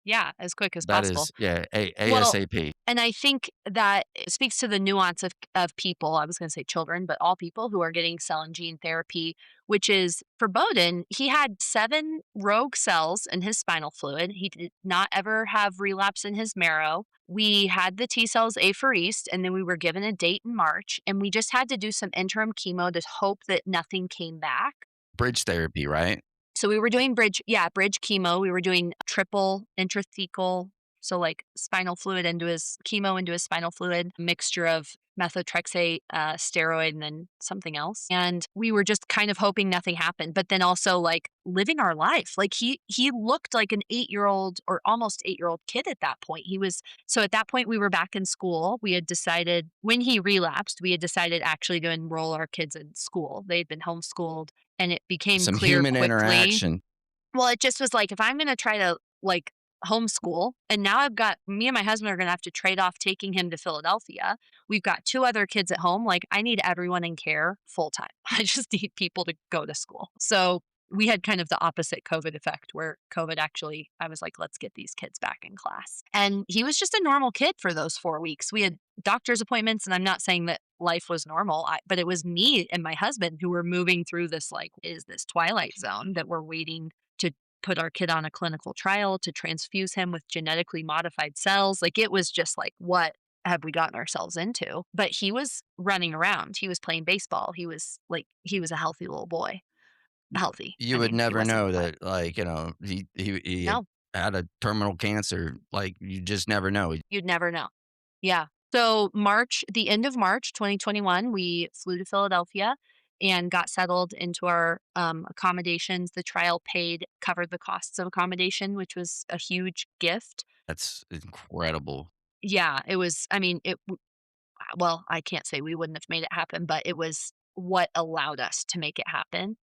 yeah, as quick as
That
possible.
is, yeah,
Well,
ASAP.
and I think that it speaks to the nuance of people, I was gonna say children, but all people who are getting cell and gene therapy, which is for Bowden, he had 7 rogue cells in his spinal fluid. He did not ever have relapse in his marrow. We had the T cells apheresed, and then we were given a date in March, and we just had to do some interim chemo to hope that nothing came back.
Bridge therapy, right?
So we were doing bridge chemo. We were doing triple intrathecal, so like spinal fluid into his chemo into his spinal fluid, mixture of methotrexate, steroid, and then something else. And we were just kind of hoping nothing happened, but then also like living our life. Like he looked like an 8-year-old or almost 8-year-old kid at that point. He was so at that point we were back in school. We had decided when he relapsed, we had decided actually to enroll our kids in school. They had been homeschooled and it became
Some
clear
human
quickly.
interaction.
Well, it just was like, if I'm gonna try to, like, homeschool, and now I've got me and my husband are gonna have to trade off taking him to Philadelphia. We've got 2 other kids at home, like, I need everyone in care full time. I just need people to go to school. So, we had kind of the opposite COVID effect where COVID actually I was like, "Let's get these kids back in class." And he was just a normal kid for those 4 weeks. We had doctor's appointments, and I'm not saying that life was normal, but it was me and my husband who were moving through this, like, is this twilight zone that we're waiting to put our kid on a clinical trial to transfuse him with genetically modified cells. Like it was just like, what have we gotten ourselves into? But he was running around. He was playing baseball. He was a healthy little boy. Healthy. I
You would
mean, he
never
wasn't,
know
but
that, like, he
no,
had a terminal cancer. Like, you just never know.
you'd never know. Yeah. So the end of March 2021, we flew to Philadelphia and got settled into our accommodations. The trial covered the costs of accommodation, which was a huge gift.
That's incredible.
Yeah, it was I mean, well, I can't say we wouldn't have made it happen, but it was what allowed us to make it happen.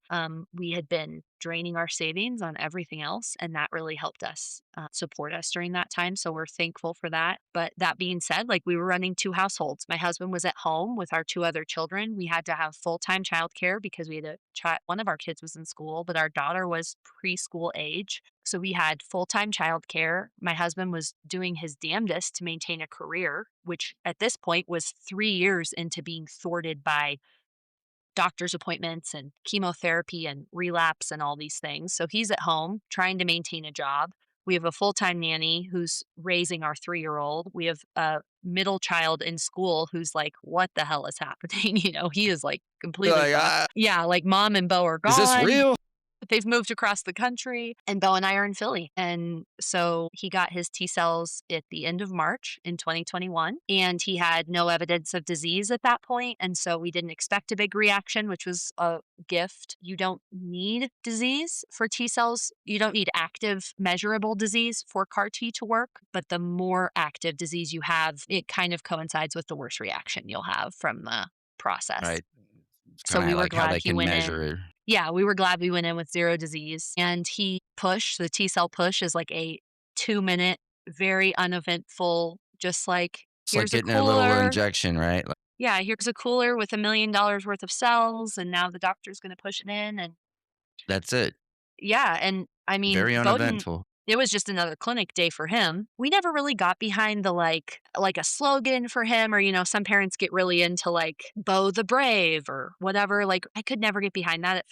We had been draining our savings on everything else, and that really helped us support us during that time. So we're thankful for that. But that being said, like we were running two households. My husband was at home with our two other children. We had to have full time childcare because we had a child. One of our kids was in school, but our daughter was preschool age. So we had full time childcare. My husband was doing his damnedest to maintain a career, which at this point was 3 years into being thwarted by doctor's appointments and chemotherapy and relapse and all these things. So he's at home trying to maintain a job. We have a full time nanny who's raising our 3-year-old. We have a middle child in school who's like, what the hell is happening? He is like completely
Like,
shocked. Yeah, like mom and Bo are
is this
gone.
real?
They've moved across the country, and Bo and I are in Philly. And so he got his T cells at the end of March in 2021, and he had no evidence of disease at that point. And so we didn't expect a big reaction, which was a gift. You don't need disease for T cells. You don't need active, measurable disease for CAR T to work. But the more active disease you have, it kind of coincides with the worst reaction you'll have from the process.
Right. It's
So
kind
we
of
were
like how
glad
they
he
can
went in.
measure.
Yeah, we were glad we went in with 0 disease. And the T cell push is like a 2-minute, very uneventful, just like,
It's like
here's a
getting a little
cooler.
injection, right? Like,
Yeah, here's a cooler with $1 million worth of cells. And now the doctor's going to push it in. And
that's it.
yeah, and I mean,
Very
Bowden,
uneventful.
it was just another clinic day for him. We never really got behind the like a slogan for him, or some parents get really into like Bo the Brave or whatever. Like I could never get behind that.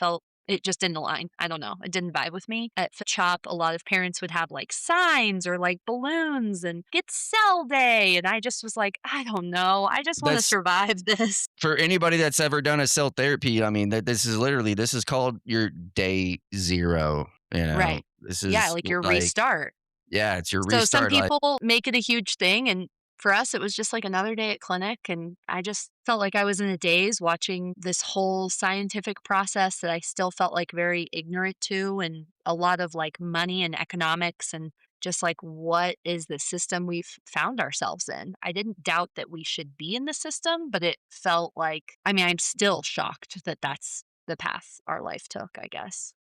It just didn't align. I don't know. It didn't vibe with me. At Chop, a lot of parents would have like signs or like balloons and get cell day. And I just was like, I don't know. I just want to
That's
survive this.
for anybody that's ever done a cell therapy. I mean, this is called your day 0.
Right.
This
Yeah,
is
like your
like,
restart.
yeah, it's your
So some
restart. Like,
people make it a huge thing, and for us, it was just like another day at clinic, and I just felt like I was in a daze watching this whole scientific process that I still felt like very ignorant to, and a lot of like money and economics, and just like what is the system we've found ourselves in. I didn't doubt that we should be in the system, but it felt like, I mean, I'm still shocked that that's the path our life took, I guess.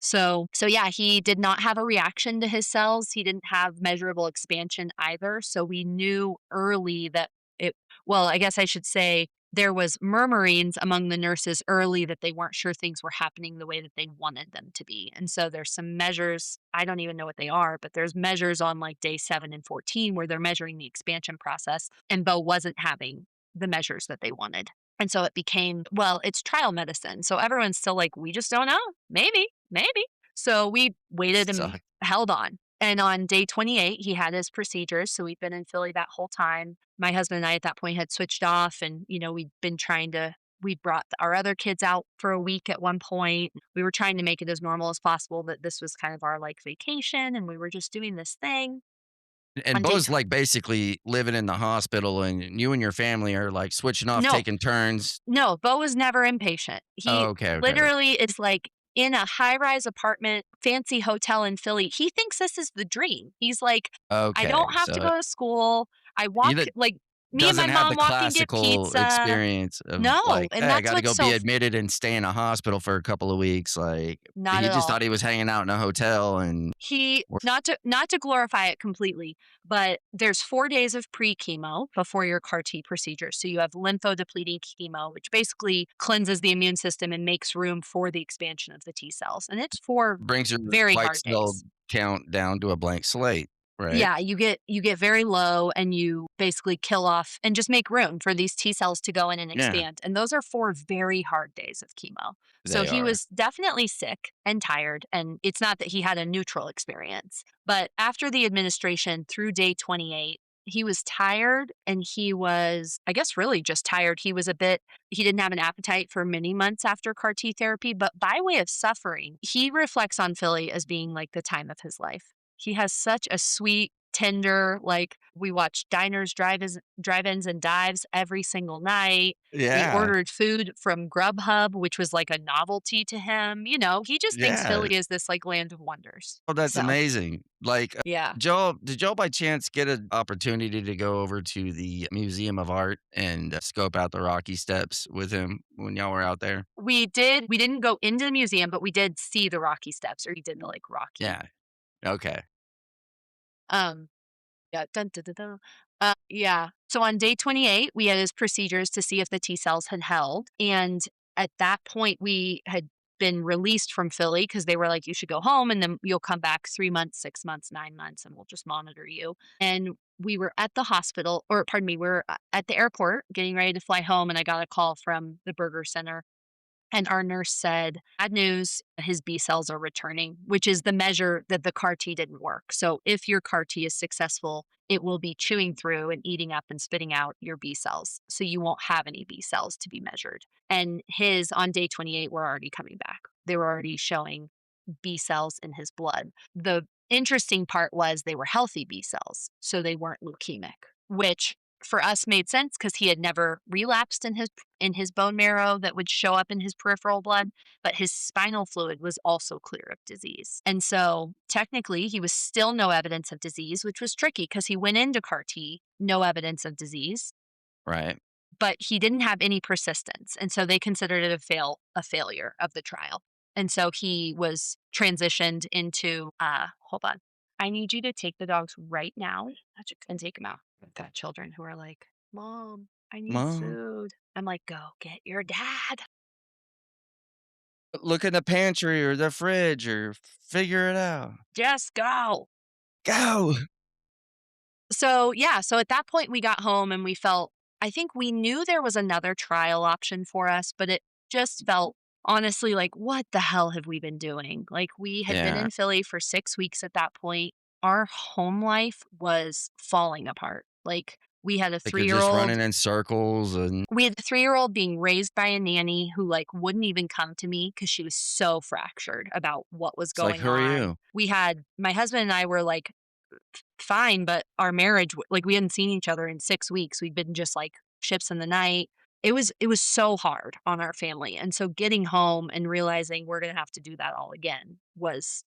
So yeah, he did not have a reaction to his cells. He didn't have measurable expansion either. So we knew early that I guess I should say there was murmurings among the nurses early that they weren't sure things were happening the way that they wanted them to be. And so there's some measures, I don't even know what they are, but there's measures on like day 7 and 14 where they're measuring the expansion process, and Bo wasn't having the measures that they wanted. And so it became, well, it's trial medicine. So everyone's still like, we just don't know. Maybe, maybe. So we waited and
suck.
held on. And on day 28, he had his procedures. So we'd been in Philly that whole time. My husband and I at that point had switched off, and, we'd been we brought our other kids out for a week at one point. We were trying to make it as normal as possible, that this was kind of our like vacation, and we were just doing this thing.
And
On day
Bo's like basically living in the hospital, and you and your family are like switching off,
No,
taking turns.
no, Bo was never impatient.
Oh,
He
okay, okay,
literally is like in a high-rise apartment, fancy hotel in Philly. He thinks this is the dream. He's like, I
okay.
don't have to
So
go to school. I
he
walk, like, me and my
doesn't have
mom
the
walk and get
classical
pizza.
experience of
No,
like,
and
hey, I
that's
got to
what's
go
so
be admitted and stay in a hospital for a couple of weeks. Like,
not
he
at
just
all.
thought he was hanging out in a hotel, and
He not to glorify it completely, but there's 4 days of pre-chemo before your CAR T procedure. So you have lymphodepleting chemo, which basically cleanses the immune system and makes room for the expansion of the T cells. And it's 4
brings your
very
white
hard
cell
days.
count down to a blank slate, right?
Yeah, you get very low, and you basically kill off and just make room for these T cells to go in and
Yeah,
expand. And those are 4 very hard days of chemo. So
they
he
are.
was definitely sick and tired, and it's not that he had a neutral experience. But after the administration through day 28, he was tired, and he was, I guess, really just tired. He didn't have an appetite for many months after CAR T therapy, but by way of suffering, he reflects on Philly as being like the time of his life. He has such a sweet, Tinder, like, we watched diners, drive-ins, and dives every single night. We
Yeah.
ordered food from Grubhub, which was like a novelty to him. He just thinks
Yeah.
Philly is this, like, land of wonders.
Oh, that's
So,
amazing. Like,
yeah.
did y'all by chance get an opportunity to go over to the Museum of Art and scope out the Rocky Steps with him when y'all were out there?
We didn't go into the museum, but we did see the Rocky Steps, or we did the, like, Rocky.
Yeah. Okay.
Um Yeah, dun, dun, dun, dun. Yeah. So on day 28, we had his procedures to see if the T cells had held. And at that point, we had been released from Philly because they were like, you should go home and then you'll come back 3 months, 6 months, 9 months, and we'll just monitor you. And we were at the hospital, or pardon me, we were at the airport getting ready to fly home. And I got a call from the burger center, and our nurse said, bad news, his B cells are returning, which is the measure that the CAR T didn't work. So if your CAR T is successful, it will be chewing through and eating up and spitting out your B cells. So you won't have any B cells to be measured. And his on day 28 were already coming back. They were already showing B cells in his blood. The interesting part was they were healthy B cells, so they weren't leukemic, which for us made sense because he had never relapsed in his bone marrow that would show up in his peripheral blood, but his spinal fluid was also clear of disease. And so technically he was still no evidence of disease, which was tricky because he went into CAR T, no evidence of disease,
Right.
but he didn't have any persistence. And so they considered it a failure of the trial. And so he was transitioned into hold on. I need you to take the dogs right now and take them out. I've got children who are like, Mom, I need
Mom,
food. I'm like, go get your dad.
look in the pantry or the fridge or figure it out.
Just go.
Go.
So, yeah, so at that point we got home and we felt I think we knew there was another trial option for us, but it just felt honestly like, what the hell have we been doing? Like, we had been
Yeah.
in Philly for 6 weeks at that point. Our home life was falling apart. Like, we had a
Like you're just
3-year-old.
running in circles and
We had a 3-year-old being raised by a nanny who, like, wouldn't even come to me because she was so fractured about what was
it's like,
going
who are
on.
you?
We had my husband and I were, like, fine, but our marriage, like, we hadn't seen each other in 6 weeks. We'd been just like ships in the night. It was so hard on our family. And so getting home and realizing we're going to have to do that all again was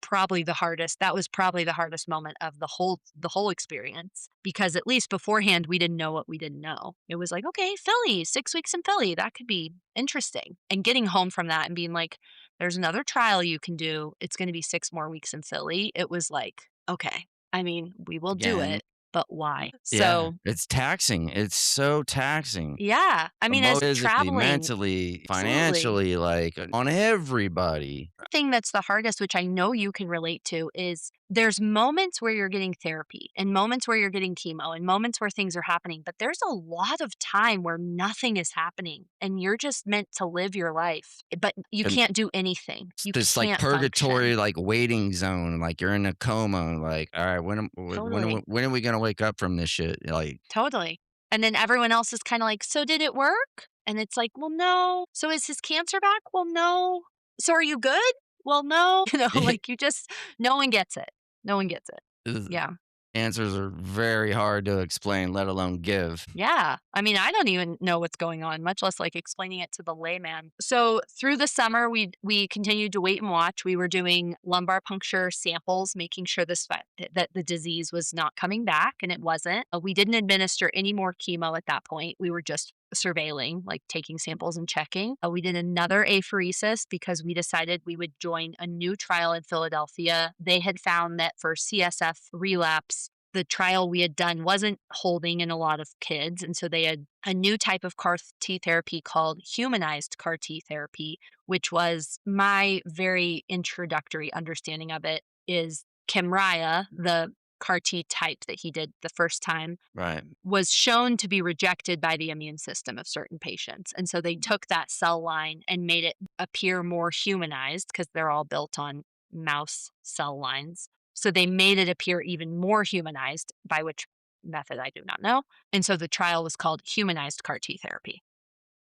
probably the hardest. That was probably the hardest moment of the whole experience, because at least beforehand we didn't know what we didn't know. It was like, okay, Philly, 6 weeks in Philly, that could be interesting. And getting home from that and being like, there's another trial you can do. It's going to be 6 more weeks in Philly. It was like, okay, I mean, we will do
Again.
it, but why?
Yeah.
So,
It's taxing. It's so taxing.
yeah, I mean, as
Physically,
traveling,
mentally,
absolutely.
financially, like, on everybody.
Thing that's the hardest, which I know you can relate to, is there's moments where you're getting therapy and moments where you're getting chemo and moments where things are happening, but there's a lot of time where nothing is happening and you're just meant to live your life, but you
And
can't do anything.
it's
You
this, like,
can't
purgatory,
function.
like, waiting zone, like, you're in a coma, like, "Alright,
Totally.
when are we gonna wake up from this shit?" Like,
Totally. And then everyone else is kinda like, "So did it work?" And it's like, "Well, no." "So is his cancer back?" "Well, no." "So are you good?" "Well, no." Like, you just no one gets it. No one gets it. Yeah.
answers are very hard to explain, let alone give.
Yeah. I mean, I don't even know what's going on, much less like explaining it to the layman. So through the summer, we continued to wait and watch. We were doing lumbar puncture samples, making sure that the disease was not coming back, and it wasn't. We didn't administer any more chemo at that point. We were just surveilling, like taking samples and checking. We did another apheresis because we decided we would join a new trial in Philadelphia. They had found that for CSF relapse, the trial we had done wasn't holding in a lot of kids. And so they had a new type of CAR T therapy called humanized CAR T therapy, which was my very introductory understanding of it is Kymriah, the CAR T type that he did the first time,
Right.
was shown to be rejected by the immune system of certain patients. And so they took that cell line and made it appear more humanized because they're all built on mouse cell lines. So they made it appear even more humanized, by which method I do not know. And so the trial was called humanized CAR T therapy.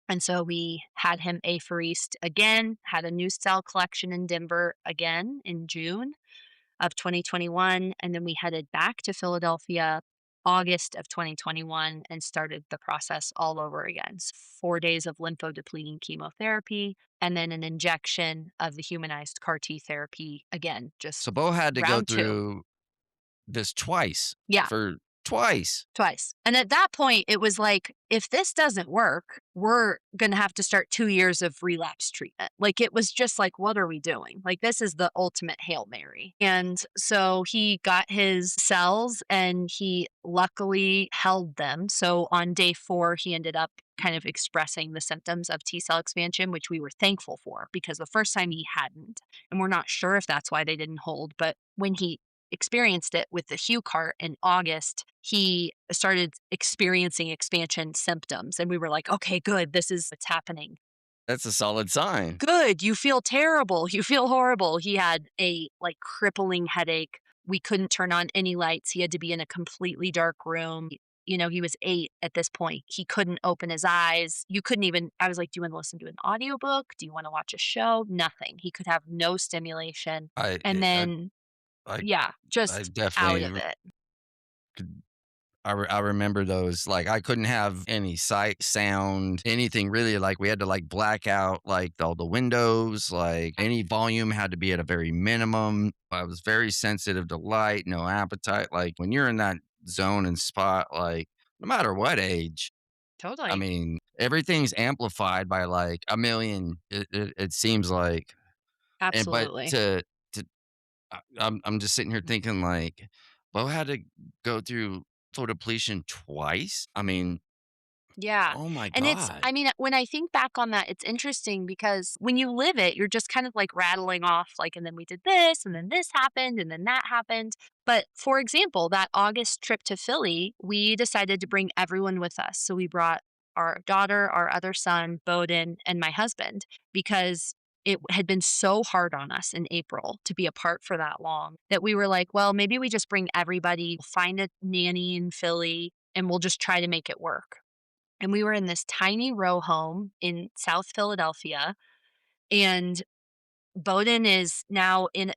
And so we had him apheresed again, had a new cell collection in Denver again in June. of 2021. And then we headed back to Philadelphia August of 2021 and started the process all over again. 4 days of lymphodepleting chemotherapy and then an injection of the humanized CAR T therapy again, just
So Bo had to go
round two.
through this twice
Yeah.
for twice.
Twice. And at that point, it was like, if this doesn't work, we're going to have to start 2 years of relapse treatment. Like, it was just like, what are we doing? Like, this is the ultimate Hail Mary. And so he got his cells and he luckily held them. So on day 4, he ended up kind of expressing the symptoms of T cell expansion, which we were thankful for because the first time he hadn't. And we're not sure if that's why they didn't hold. But when he experienced it with the Hue cart in August, he started experiencing expansion symptoms. And we were like, okay, good. This is what's happening.
That's a solid sign.
Good. You feel terrible. You feel horrible. He had a like crippling headache. We couldn't turn on any lights. He had to be in a completely dark room. You know, he was 8 at this point. He couldn't open his eyes. You couldn't even, I was like, do you want to listen to an audiobook? Do you want to watch a show? Nothing. He could have no stimulation.
I
And
I
then,
I,
yeah,
I
just out
definitely
of it.
could. I remember those. Like I couldn't have any sight, sound, anything really. Like we had to like black out like all the windows. Like any volume had to be at a very minimum. I was very sensitive to light, no appetite. Like when you're in that zone and spot, like no matter what age, I
Totally.
mean, everything's amplified by like a million. It seems like, and but
Absolutely.
to I'm just sitting here thinking like, Bo had to go through photodepletion twice. I mean,
Yeah.
oh my
And it's,
god.
I mean, when I think back on that, it's interesting because when you live it, you're just kind of like rattling off, like, and then we did this, and then this happened, and then that happened. But for example, that August trip to Philly, we decided to bring everyone with us. So we brought our daughter, our other son, Bowden, and my husband because it had been so hard on us in April to be apart for that long that we were like, well, maybe we just bring everybody, find a nanny in Philly, and we'll just try to make it work. And we were in this tiny row home in South Philadelphia, and Bowden is now in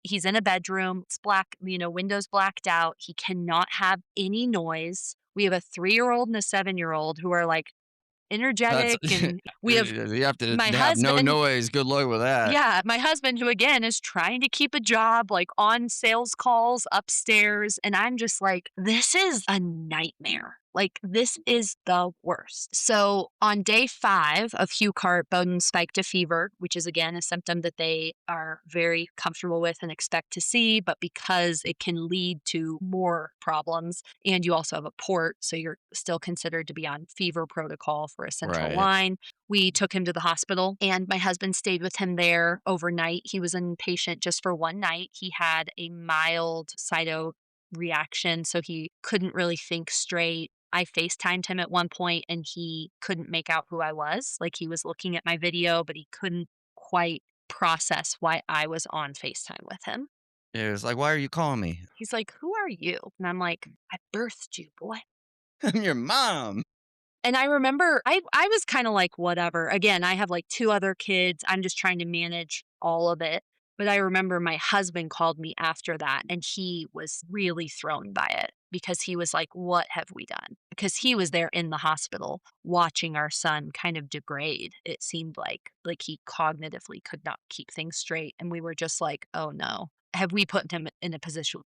he's in a bedroom. It's black, you know, windows blacked out. He cannot have any noise. We have a 3-year-old and a 7-year-old who are like
That's
energetic, and we have
you have to
my
have no
husband.
noise. Good luck with that.
Yeah, my husband, who again is trying to keep a job, like on sales calls upstairs. And I'm just like, this is a nightmare. Like, this is the worst. So, on day 5 of Hue Cart, Bowden spiked a fever, which is again a symptom that they are very comfortable with and expect to see. But because it can lead to more problems, and you also have a port, so you're still considered to be on fever protocol for a central
Right.
line. We took him to the hospital and my husband stayed with him there overnight. He was inpatient just for one night. He had a mild cyto reaction, so he couldn't really think straight. I FaceTimed him at one point and he couldn't make out who I was. Like he was looking at my video, but he couldn't quite process why I was on FaceTime with him.
It was like, why are you calling me?
He's like, "Who are you?" And I'm like, "I birthed you, boy."
I'm your mom.
And I remember I was kinda like, "Whatever." Again, I have, like, 2 other kids, I'm just trying to manage all of it, but I remember my husband called me after that, and he was really thrown by it because he was like, "What have we done?" Because he was there in the hospital watching our son kind of degrade, it seemed like he cognitively could not keep things straight, and we were just like, "Oh, no. Have we put him in a position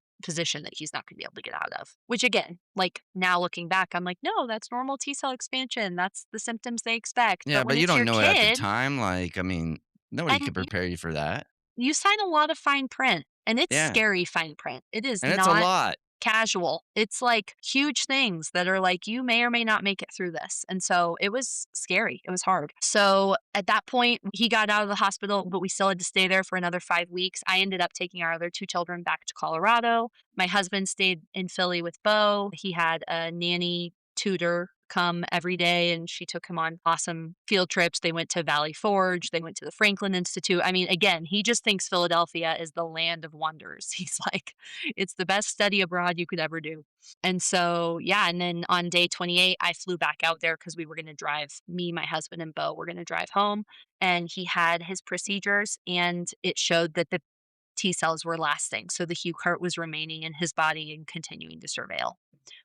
that he's not gonna be able to get out of?" Which again, like now looking back, I'm like, no, that's normal T cell expansion. That's the symptoms they expect.
Yeah,
But when
but you
it's
don't
your
know it at the
kid,
time. Like, I mean, nobody
and
could prepare you for that.
you sign a lot of fine print, and it's
Yeah,
scary fine print. It is
and it's a
not
lot.
casual. It's like huge things that are like, you may or may not make it through this. And so it was scary. It was hard. So at that point, he got out of the hospital, but we still had to stay there for another 5 weeks. I ended up taking our other 2 children back to Colorado. My husband stayed in Philly with Bo. He had a nanny tutor come every day and she took him on awesome field trips. They went to Valley Forge, they went to the Franklin Institute. I mean, again, he just thinks Philadelphia is the land of wonders. He's like, it's the best study abroad you could ever do. And so, yeah, and then on day 28, I flew back out there because we were going to drive, me, my husband, and Bo were going to drive home. And he had his procedures, and it showed that the T cells were lasting. So the Hucart was remaining in his body and continuing to surveil,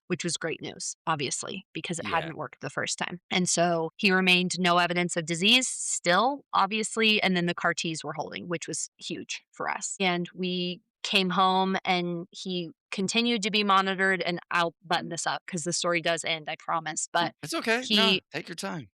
which was great news, obviously, because it
Yeah.
hadn't worked the first time. And so he remained no evidence of disease still, obviously. And then the CAR Ts were holding, which was huge for us. And we came home and he continued to be monitored. And I'll button this up because the story does end, I promise. But
It's okay. No,
he
take your time.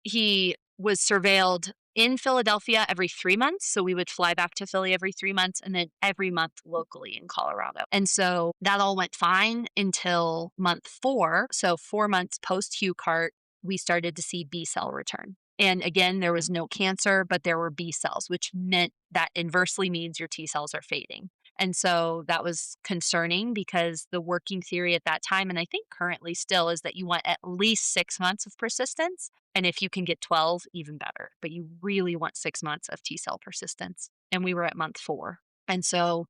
he was surveilled in Philadelphia every 3 months, so we would fly back to Philly every 3 months and then every month locally in Colorado. And so that all went fine until month 4. So 4 months post Hucart, we started to see B-cell return. And again, there was no cancer, but there were B cells, which meant that inversely means your T cells are fading. And so that was concerning because the working theory at that time, and I think currently still, is that you want at least 6 months of persistence. And if you can get 12, even better. But you really want 6 months of T cell persistence. And we were at month 4. And so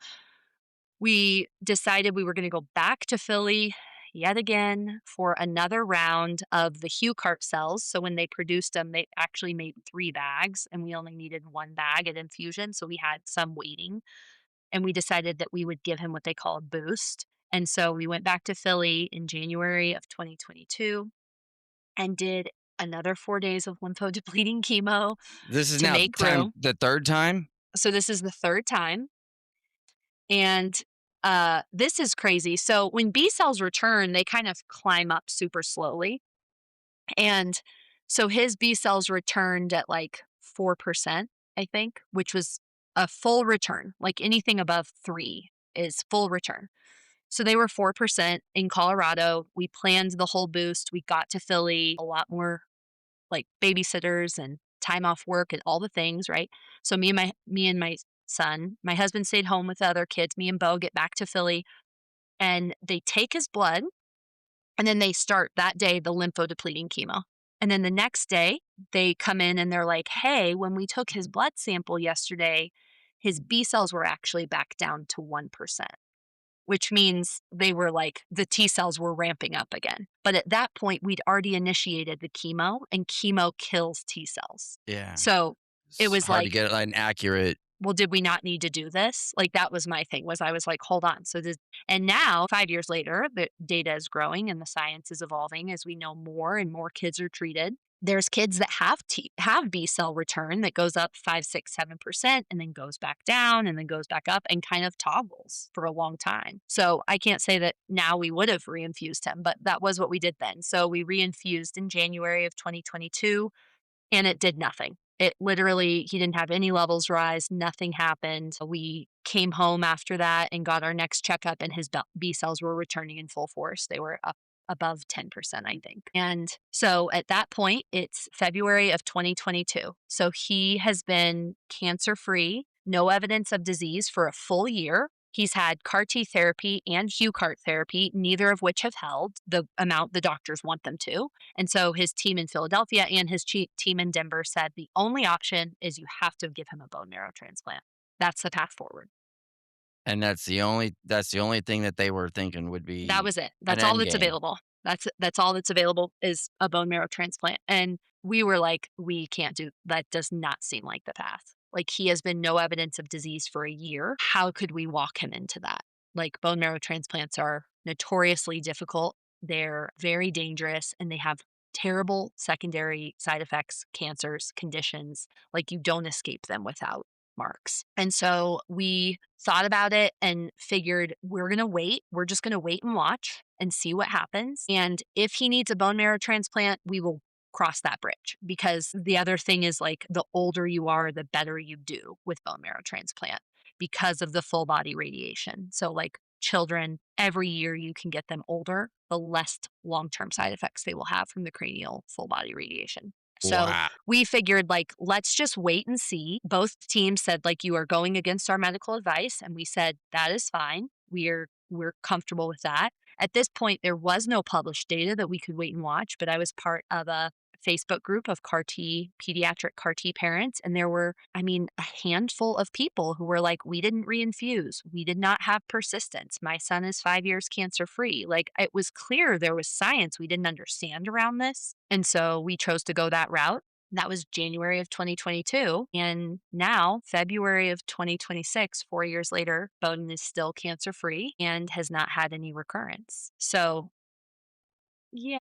we decided we were going to go back to Philly yet again for another round of the Hucart cells. So when they produced them, they actually made 3 bags and we only needed 1 bag at infusion. So we had some waiting. And we decided that we would give him what they call a boost. And so we went back to Philly in January of 2022 and did another 4 days of lymphodepleting chemo
This is
to
now
make
time
room.
the third time?
So this is the 3rd time. And this is crazy. So when B cells return, they kind of climb up super slowly. And so his B cells returned at like 4%, I think, which was a full return. Like anything above 3 is full return. So they were 4% in Colorado. We planned the whole boost. We got to Philly, a lot more like babysitters and time off work and all the things, right? So me and my son, my husband stayed home with the other kids. Me and Bo get back to Philly and they take his blood and then they start that day the lymphodepleting chemo. And then the next day they come in and they're like, "Hey, when we took his blood sample yesterday, his B cells were actually back down to 1%." Which means they were like the T cells were ramping up again. But at that point, we'd already initiated the chemo, and chemo kills T cells.
Yeah.
So it
It's
was
hard to
like,
get an accurate.
well, did we not need to do this? Like that was my thing. Was I was like, hold on. And now 5 years later, the data is growing and the science is evolving as we know more and more kids are treated. There's kids that have B cell return that goes up 5, 6, 7% and then goes back down and then goes back up and kind of toggles for a long time. So I can't say that now we would have reinfused him, but that was what we did then. So we reinfused in January of 2022 and it did nothing. It literally, he didn't have any levels rise, nothing happened. We came home after that and got our next checkup, and his B cells were returning in full force. They were up above 10%, I think. And so at that point, it's February of 2022. So he has been cancer free, no evidence of disease for a full year. He's had CAR T therapy and Hucart therapy, neither of which have held the amount the doctors want them to. And so his team in Philadelphia and his team in Denver said the only option is you have to give him a bone marrow transplant. That's the path forward.
And that's the only thing that they were thinking would
That
be
was it.
an
That's all
end
that's
game.
available. That's all that's available is a bone marrow transplant. And we were like, we can't do that. Does not seem like the path. Like he has been no evidence of disease for a year. How could we walk him into that? Like bone marrow transplants are notoriously difficult. They're very dangerous and they have terrible secondary side effects, cancers, conditions. Like you don't escape them without marks. And so we thought about it and figured we're going to wait. We're just going to wait and watch and see what happens. And if he needs a bone marrow transplant, we will cross that bridge because the other thing is like the older you are, the better you do with bone marrow transplant because of the full body radiation. So like children, every year you can get them older, the less long-term side effects they will have from the cranial full body radiation. So
Wow.
we figured like, let's just wait and see. Both teams said like, you are going against our medical advice. And we said, that is fine. We're comfortable with that. At this point, there was no published data that we could wait and watch, but I was part of a Facebook group of pediatric CAR T parents. And there were, I mean, a handful of people who were like, we didn't reinfuse. We did not have persistence. My son is 5 years cancer free. Like it was clear there was science we didn't understand around this. And so we chose to go that route. That was January of 2022. And now, February of 2026, 4 years later, Bowden is still cancer free and has not had any recurrence. So, yeah,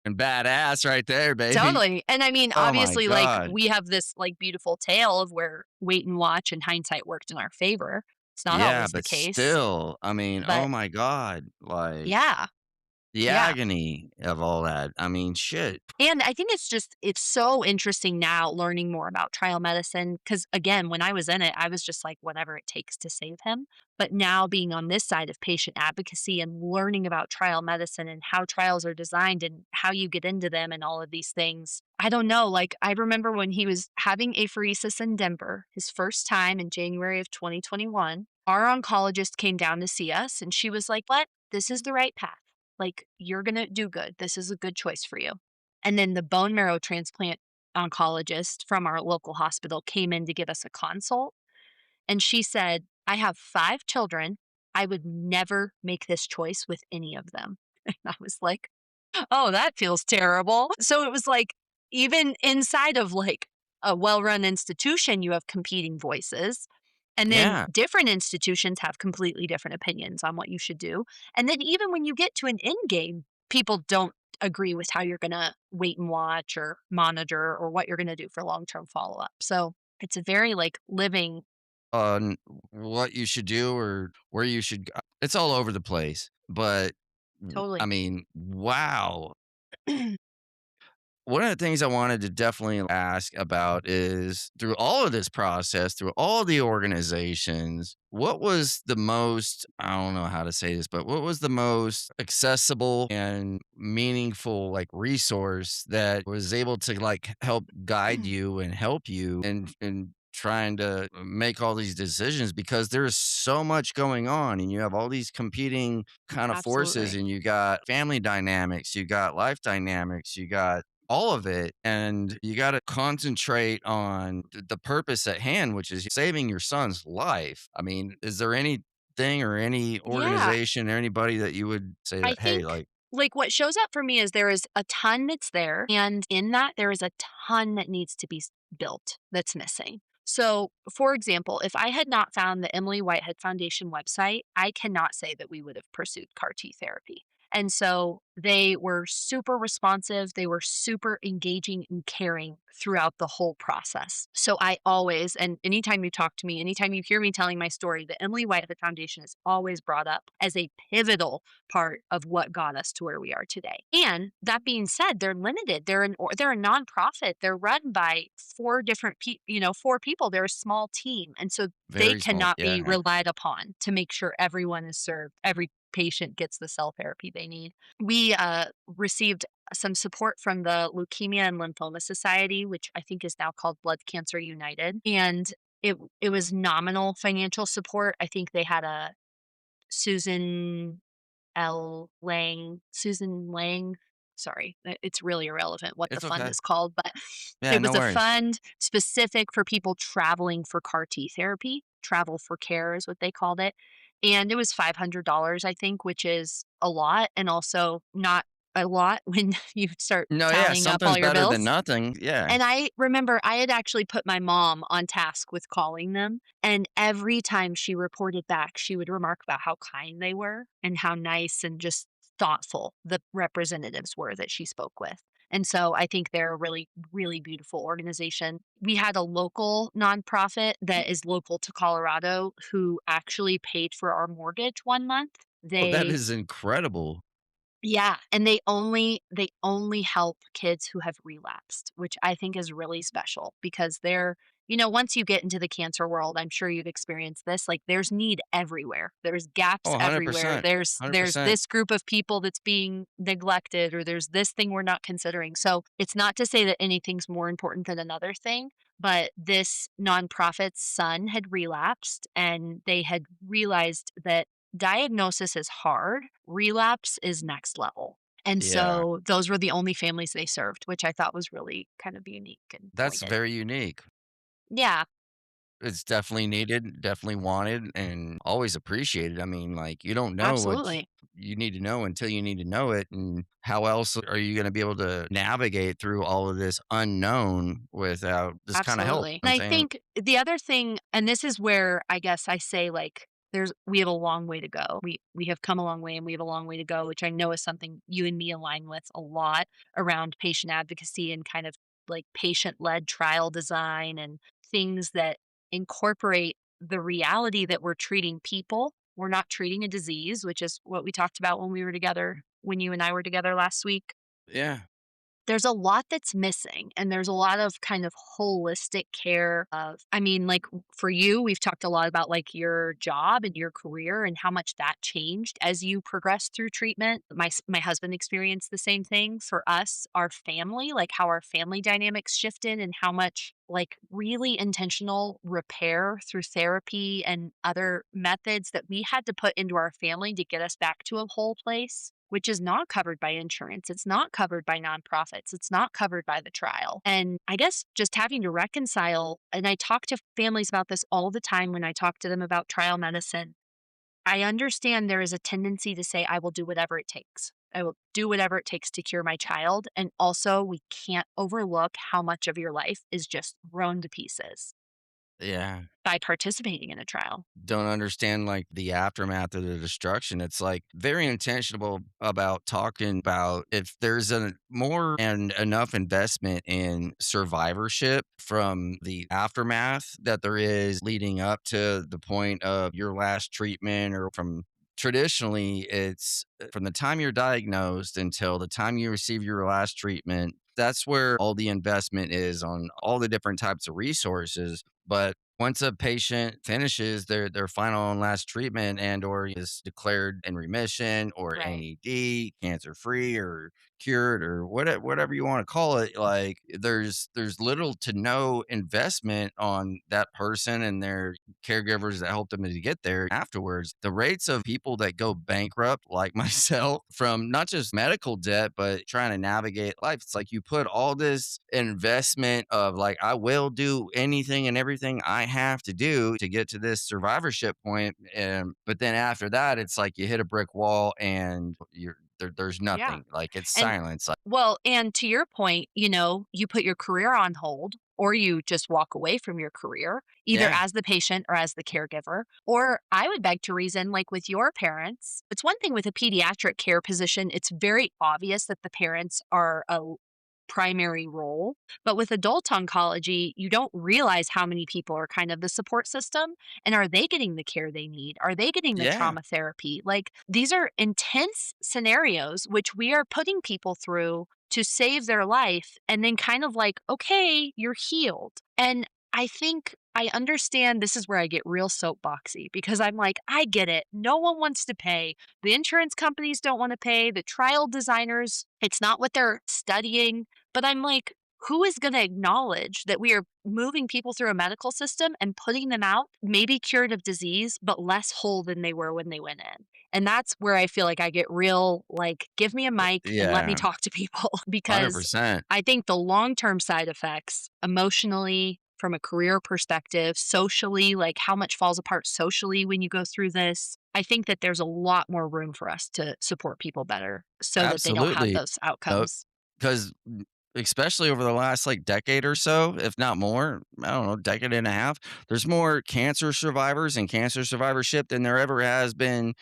And badass right there, baby.
totally. And I mean,
Oh my
obviously, like,
god.
we have this like beautiful tale of where wait and watch and hindsight worked in our favor. It's not
Yeah,
always the
but
case,
still, I mean, oh
but
my god, like,
yeah,
the
yeah.
agony of all that. I mean, shit.
And I think it's so interesting now learning more about trial medicine because again, when I was in it, I was just like, whatever it takes to save him. But now being on this side of patient advocacy and learning about trial medicine and how trials are designed and how you get into them and all of these things, I don't know. Like, I remember when he was having apheresis in Denver, his first time in January of 2021, our oncologist came down to see us and she was like, what? This is the right path. Like, you're going to do good. This is a good choice for you. And then the bone marrow transplant oncologist from our local hospital came in to give us a consult. And she said, I have 5 children. I would never make this choice with any of them. And I was like, oh, that feels terrible. So it was like, even inside of like a well run institution, you have competing voices. And then
Yeah.
different institutions have completely different opinions on what you should do. And then even when you get to an end game, people don't agree with how you're going to wait and watch or monitor or what you're going to do for long term follow up. So it's a very like living.
On what you should do or where you should go. It's all over the place, but I
Totally.
mean, wow. One of the things I wanted to definitely ask about is through all of this process, through all the organizations, what was the most, I don't know how to say this, but what was the most accessible and meaningful like resource that was able to like help guide you and help you in trying to make all these decisions because there's so much going on and you have all these competing kind of forces
Absolutely.
and you got family dynamics, you got life dynamics, you got all of it. And you got to concentrate on the purpose at hand, which is saving your son's life. I mean, is there anything or any
Yeah.
organization or anybody that you would say
I
that, hey,
think
like,
like what shows up for me is there is a ton that's there. And in that, there is a ton that needs to be built that's missing. So, for example, if I had not found the Emily Whitehead Foundation website, I cannot say that we would have pursued CAR T therapy. And so they were super responsive. They were super engaging and caring throughout the whole process. So I always, and anytime you talk to me, anytime you hear me telling my story, the Emily Whitehead Foundation is always brought up as a pivotal part of what got us to where we are today. And that being said, they're limited. They're a nonprofit. They're run by 4 people. They're a small team, and so they
very small?
cannot be
Yeah.
relied upon to make sure everyone is served. Every patient gets the cell therapy they need. We received some support from the Leukemia and Lymphoma Society, which I think is now called Blood Cancer United, and it was nominal financial support. I think they had a Susan Susan Lang, sorry, it's really irrelevant what the
It's
fund
okay.
is called, but
Yeah.
it
No
was a
worries.
fund specific for people traveling for CAR T therapy. Travel for care is what they called it, and it was $500, I think, which is a lot and also not a lot when you start
No, yeah.
tallying up all
Something's
your
better than
bills.
nothing. Yeah.
And I remember I had actually put my mom on task with calling them, and every time she reported back, she would remark about how kind they were and how nice and just thoughtful the representatives were that she spoke with. And so I think they're a really, really beautiful organization. We had a local nonprofit that is local to Colorado who actually paid for our mortgage 1 month.
Oh, that
They
is incredible.
Yeah, and they only help kids who have relapsed, which I think is really special because once you get into the cancer world, I'm sure you've experienced this, like there's need everywhere. There's
Oh,
gaps everywhere.
100%.
There's
100%.
this group of people that's being neglected or there's this thing we're not considering. So, it's not to say that anything's more important than another thing, but this nonprofit's son had relapsed and they had realized that diagnosis is hard, relapse is next level. And
Yeah.
so those were the only families they served, which I thought was really kind of unique and
That's
pointed.
very unique.
Yeah.
It's definitely needed, definitely wanted, and always appreciated. I mean, like, you don't know what
Absolutely.
you need to know until you need to know it, and how else are you gonna be able to navigate through all of this unknown without this kinda help?
Absolutely.
You know
And
what
I
I'm saying?
think the other thing, and this is where I guess I say like we have a long way to go. We have come a long way and we have a long way to go, which I know is something you and me align with a lot around patient advocacy and kind of like patient-led trial design and things that incorporate the reality that we're treating people. We're not treating a disease, which is what we talked about when we were together, when you and I were together last week.
Yeah.
There's a lot that's missing, and there's a lot of kind of holistic care of I mean, like, for you, we've talked a lot about, like, your job and your career and how much that changed as you progressed through treatment. My husband experienced the same thing. For us, our family, like, how our family dynamics shifted and how much, like, really intentional repair through therapy and other methods that we had to put into our family to get us back to a whole place, which is not covered by insurance. It's not covered by nonprofits. It's not covered by the trial. And I guess just having to reconcile, and I talk to families about this all the time when I talk to them about trial medicine. I understand there is a tendency to say, I will do whatever it takes. I will do whatever it takes to cure my child. And also, we can't overlook how much of your life is just thrown to pieces
Yeah.
by participating in a trial.
Don't understand, like, the aftermath of the destruction. It's, like, very intentional about talking about if there's a more and enough investment in survivorship from the aftermath that there is leading up to the point of your last treatment or from traditionally, it's from the time you're diagnosed until the time you receive your last treatment, that's where all the investment is on all the different types of resources, but once a patient finishes their final and last treatment and or is declared in remission or
Right.
NED, cancer free or cured or whatever you want to call it, like there's little to no investment on that person and their caregivers that helped them to get there afterwards. The rates of people that go bankrupt, like myself, from not just medical debt, but trying to navigate life. It's like you put all this investment of like, I will do anything and everything I have to do to get to this survivorship point. And but then after that, it's like you hit a brick wall and there's
Yeah.
nothing. Like it's
And
silence. Like,
well, and to your point, you put your career on hold or you just walk away from your career, either
yeah,
as the patient or as the caregiver. Or I would beg to reason, like with your parents, it's one thing with a pediatric care position, it's very obvious that the parents are a primary role. But with adult oncology, you don't realize how many people are kind of the support system. And are they getting the care they need? Are they getting the
yeah,
trauma therapy? Like these are intense scenarios which we are putting people through to save their life. And then kind of like, okay, you're healed. And I think I understand this is where I get real soapboxy because I'm like, I get it. No one wants to pay. The insurance companies don't want to pay. The trial designers, it's not what they're studying. But I'm like, who is going to acknowledge that we are moving people through a medical system and putting them out, maybe cured of disease, but less whole than they were when they went in? And that's where I feel like I get real, like, give me a mic and let me
yeah,
talk to people because
100%.
I think the long term side effects, emotionally, from a career perspective, socially, like how much falls apart socially when you go through this. I think that there's a lot more room for us to support people better so that they don't have
Absolutely.
those outcomes.
Because especially over the last like decade or so, if not more, I don't know, decade and a half, there's more cancer survivors and cancer survivorship than there ever has been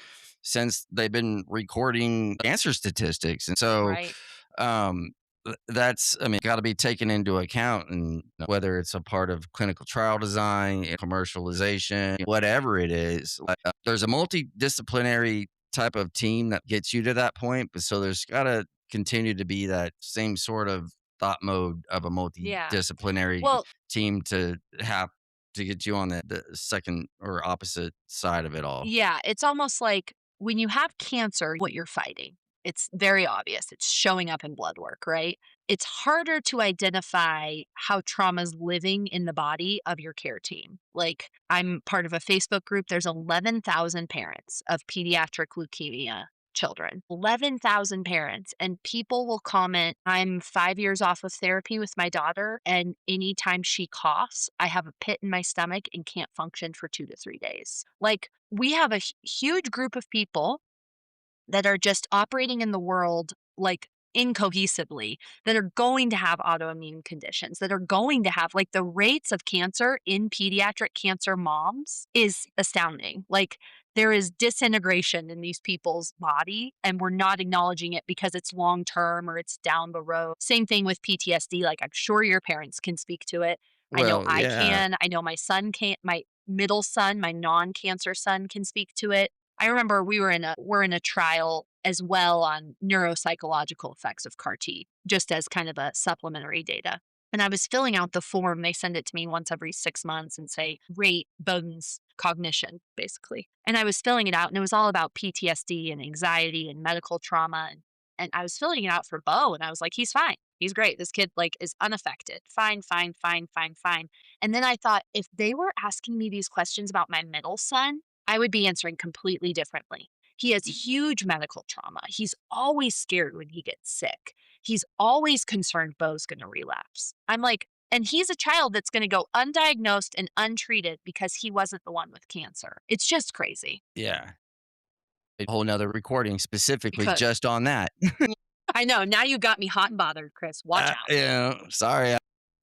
since they've been recording cancer statistics. And so,
Right.
um, that's, I mean, got to be taken into account, and whether it's a part of clinical trial design, commercialization, whatever it is, like, there's a multidisciplinary type of team that gets you to that point. But so there's got to continue to be that same sort of thought mode of a
Yeah.
multidisciplinary
Well,
team to have to get you on the second or opposite side of it all.
yeah, it's almost like when you have cancer, what you're fighting. It's very obvious. It's showing up in blood work, right? It's harder to identify how trauma's living in the body of your care team. Like, I'm part of a Facebook group. There's 11,000 parents of pediatric leukemia children, 11,000 parents, and people will comment, I'm 5 years off of therapy with my daughter, and anytime she coughs, I have a pit in my stomach and can't function for 2 to 3 days. Like, we have a huge group of people that are just operating in the world like incohesively, that are going to have autoimmune conditions, that are going to have like the rates of cancer in pediatric cancer moms is astounding. Like, there is disintegration in these people's body, and we're not acknowledging it because it's long term or it's down the road. Same thing with PTSD. Like, I'm sure your parents can speak to it. I know
Well,
I
yeah.
can. I know my son can't. My middle son, my non-cancer son, can speak to it. I remember we're in a trial as well on neuropsychological effects of CAR T, just as kind of a supplementary data. And I was filling out the form. They send it to me once every 6 months and say, rate Bowden's cognition, basically. And I was filling it out, and it was all about PTSD and anxiety and medical trauma. And I was filling it out for Bo, and I was like, he's fine. He's great. This kid like is unaffected. Fine, fine, fine, fine, fine. And then I thought, if they were asking me these questions about my middle son, I would be answering completely differently. He has huge medical trauma. He's always scared when he gets sick. He's always concerned Bo's going to relapse. I'm like, and he's a child that's going to go undiagnosed and untreated because he wasn't the one with cancer. It's just crazy.
Yeah. A whole nother recording
You
specifically
could.
just on that.
I know. Now you got me hot and bothered, Chris. Watch out.
Sorry, I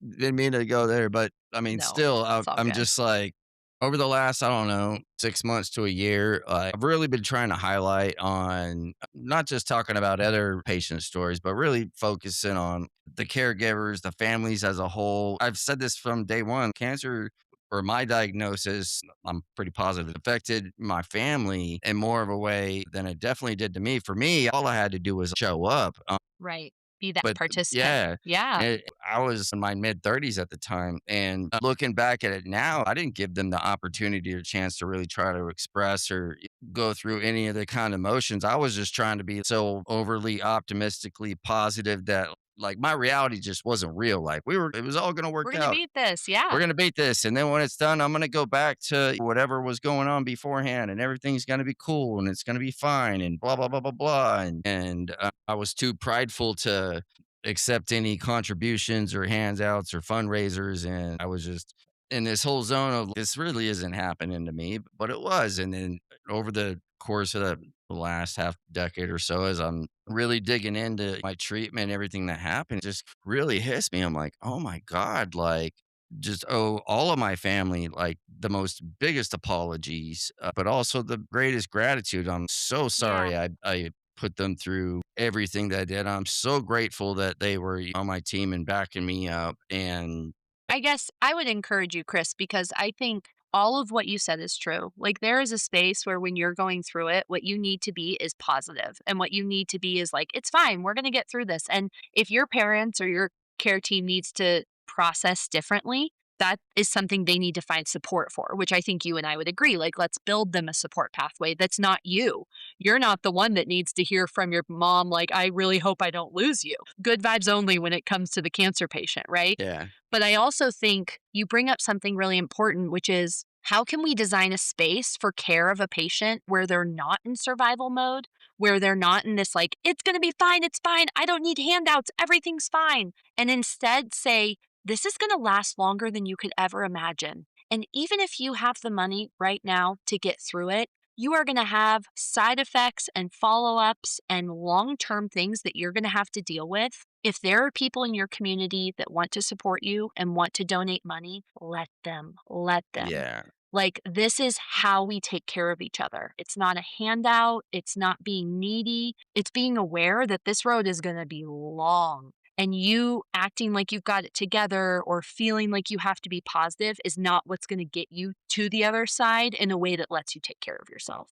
didn't mean to go there, but I mean,
No,
still,
it's all
I'm
good.
just like, over the last, I don't know, 6 months to a year, I've really been trying to highlight on not just talking about other patient stories, but really focusing on the caregivers, the families as a whole. I've said this from day one. Cancer, or my diagnosis, I'm pretty positive, affected my family in more of a way than it definitely did to me. For me, all I had to do was show up.
Right. Be that
But
participant.
yeah,
Yeah.
I was in my mid-30s at the time, and looking back at it now, I didn't give them the opportunity or chance to really try to express or go through any of the kind of emotions. I was just trying to be so overly optimistically positive that, like, my reality just wasn't real. Like, it was all gonna
We're
work
going to
out.
beat this.
We're
Yeah.
gonna beat this, and then when it's done, I'm gonna go back to whatever was going on beforehand, and everything's gonna be cool, and it's gonna be fine, and blah blah blah blah blah. And I was too prideful to accept any contributions or handouts or fundraisers, and I was just in this whole zone of this really isn't happening to me, but it was. And then over the course of the last half decade or so, as I'm really digging into my treatment, everything that happened just really hits me. I'm like, oh my God, like, just owe all of my family like the most biggest apologies, but also the greatest gratitude. I'm so
Yeah.
sorry I put them through everything that I did. I'm so grateful that they were on my team and backing me up. And
I guess I would encourage you, Chris, because I think all of what you said is true. Like, there is a space where when you're going through it, what you need to be is positive, and what you need to be is like, it's fine. We're going to get through this. And if your parents or your care team needs to process differently, that is something they need to find support for, which I think you and I would agree. Like, let's build them a support pathway that's not you. You're not the one that needs to hear from your mom, like, I really hope I don't lose you. Good vibes only when it comes to the cancer patient, right?
yeah,
But I also think you bring up something really important, which is, how can we design a space for care of a patient where they're not in survival mode, where they're not in this, like, it's going to be fine, it's fine, I don't need handouts, everything's fine. And instead say, this is going to last longer than you could ever imagine. And even if you have the money right now to get through it, you are going to have side effects and follow ups and long term things that you're going to have to deal with. If there are people in your community that want to support you and want to donate money, let them. Let them.
yeah.
Like, this is how we take care of each other. It's not a handout. It's not being needy. It's being aware that this road is going to be long. And you acting like you've got it together or feeling like you have to be positive is not what's going to get you to the other side in a way that lets you take care of yourself.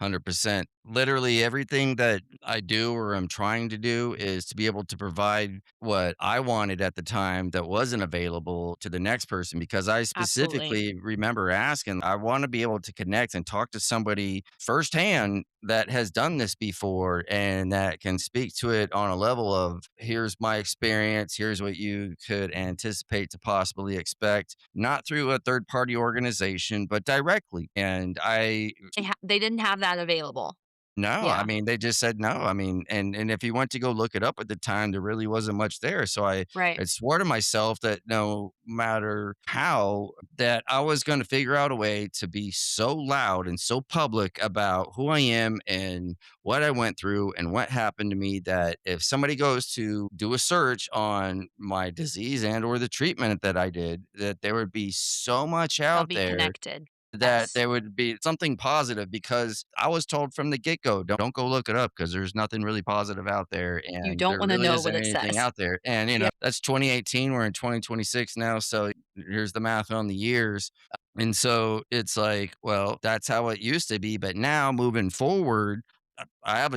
100%. Literally everything that I do or am trying to do is to be able to provide what I wanted at the time that wasn't available to the next person, because I
Absolutely.
specifically remember asking, I want to be able to connect and talk to somebody firsthand that has done this before and that can speak to it on a level of, here's my experience, here's what you could anticipate to possibly expect, not through a third party organization, but directly. And I
They didn't have that available.
No, I
Yeah,
mean, they just said no. I mean, and if you went to go look it up at the time, there really wasn't much there. So
right.
I swore to myself that no matter how, that I was going to figure out a way to be so loud and so public about who I am and what I went through and what happened to me that if somebody goes to do a search on my disease and or the treatment that I did, that there would be so much
They'll
out
be
there
connected.
that
Yes.
there would be something positive because I was told from the get-go, "Don't go look it up because there's nothing really positive out there,
You
and
don't
there
wanna
really
know
isn't
what it
anything
says.
out there." And,
Yeah,
that's 2018, we're in 2026 now, so here's the math on the years. And so it's like, well, that's how it used to be, but now moving forward, I have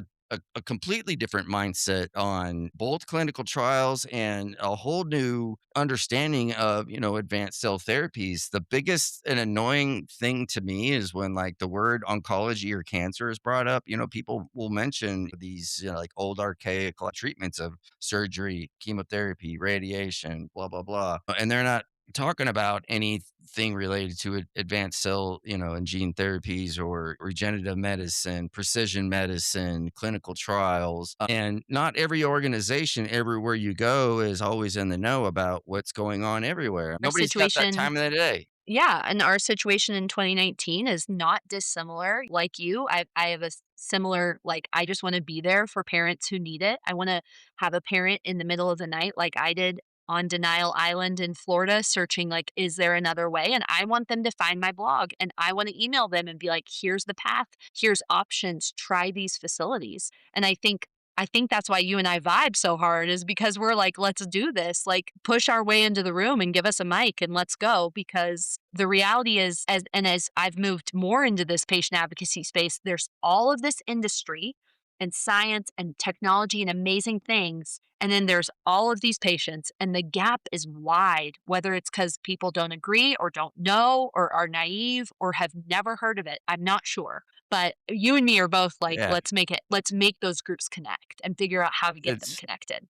a completely different mindset on both clinical trials and a whole new understanding of, advanced cell therapies. The biggest and annoying thing to me is when like the word oncology or cancer is brought up. People will mention these, like old archaic treatments of surgery, chemotherapy, radiation, blah, blah, blah. And they're not talking about anything related to advanced cell, and gene therapies or regenerative medicine, precision medicine, clinical trials. And not every organization, everywhere you go, is always in the know about what's going on everywhere.
our
Nobody's got that
situation
time of the day.
Yeah, and our situation in 2019 is not dissimilar. Like you, I have a similar like I just want to be there for parents who need it. I want to have a parent in the middle of the night like I did on Denial Island in Florida searching like is there another way, and I want them to find my blog and I want to email them and be like here's the path, here's options, try these facilities. And I think that's why you and I vibe so hard is because we're like, let's do this. Like, push our way into the room and give us a mic and let's go. Because the reality is, as I've moved more into this patient advocacy space, there's all of this industry and science and technology and amazing things. And then there's all of these patients, and the gap is wide, whether it's because people don't agree or don't know or are naive or have never heard of it. I'm not sure. But you and me are both like,
Yeah.
let's make those groups connect and figure out how to get them
It's
connected.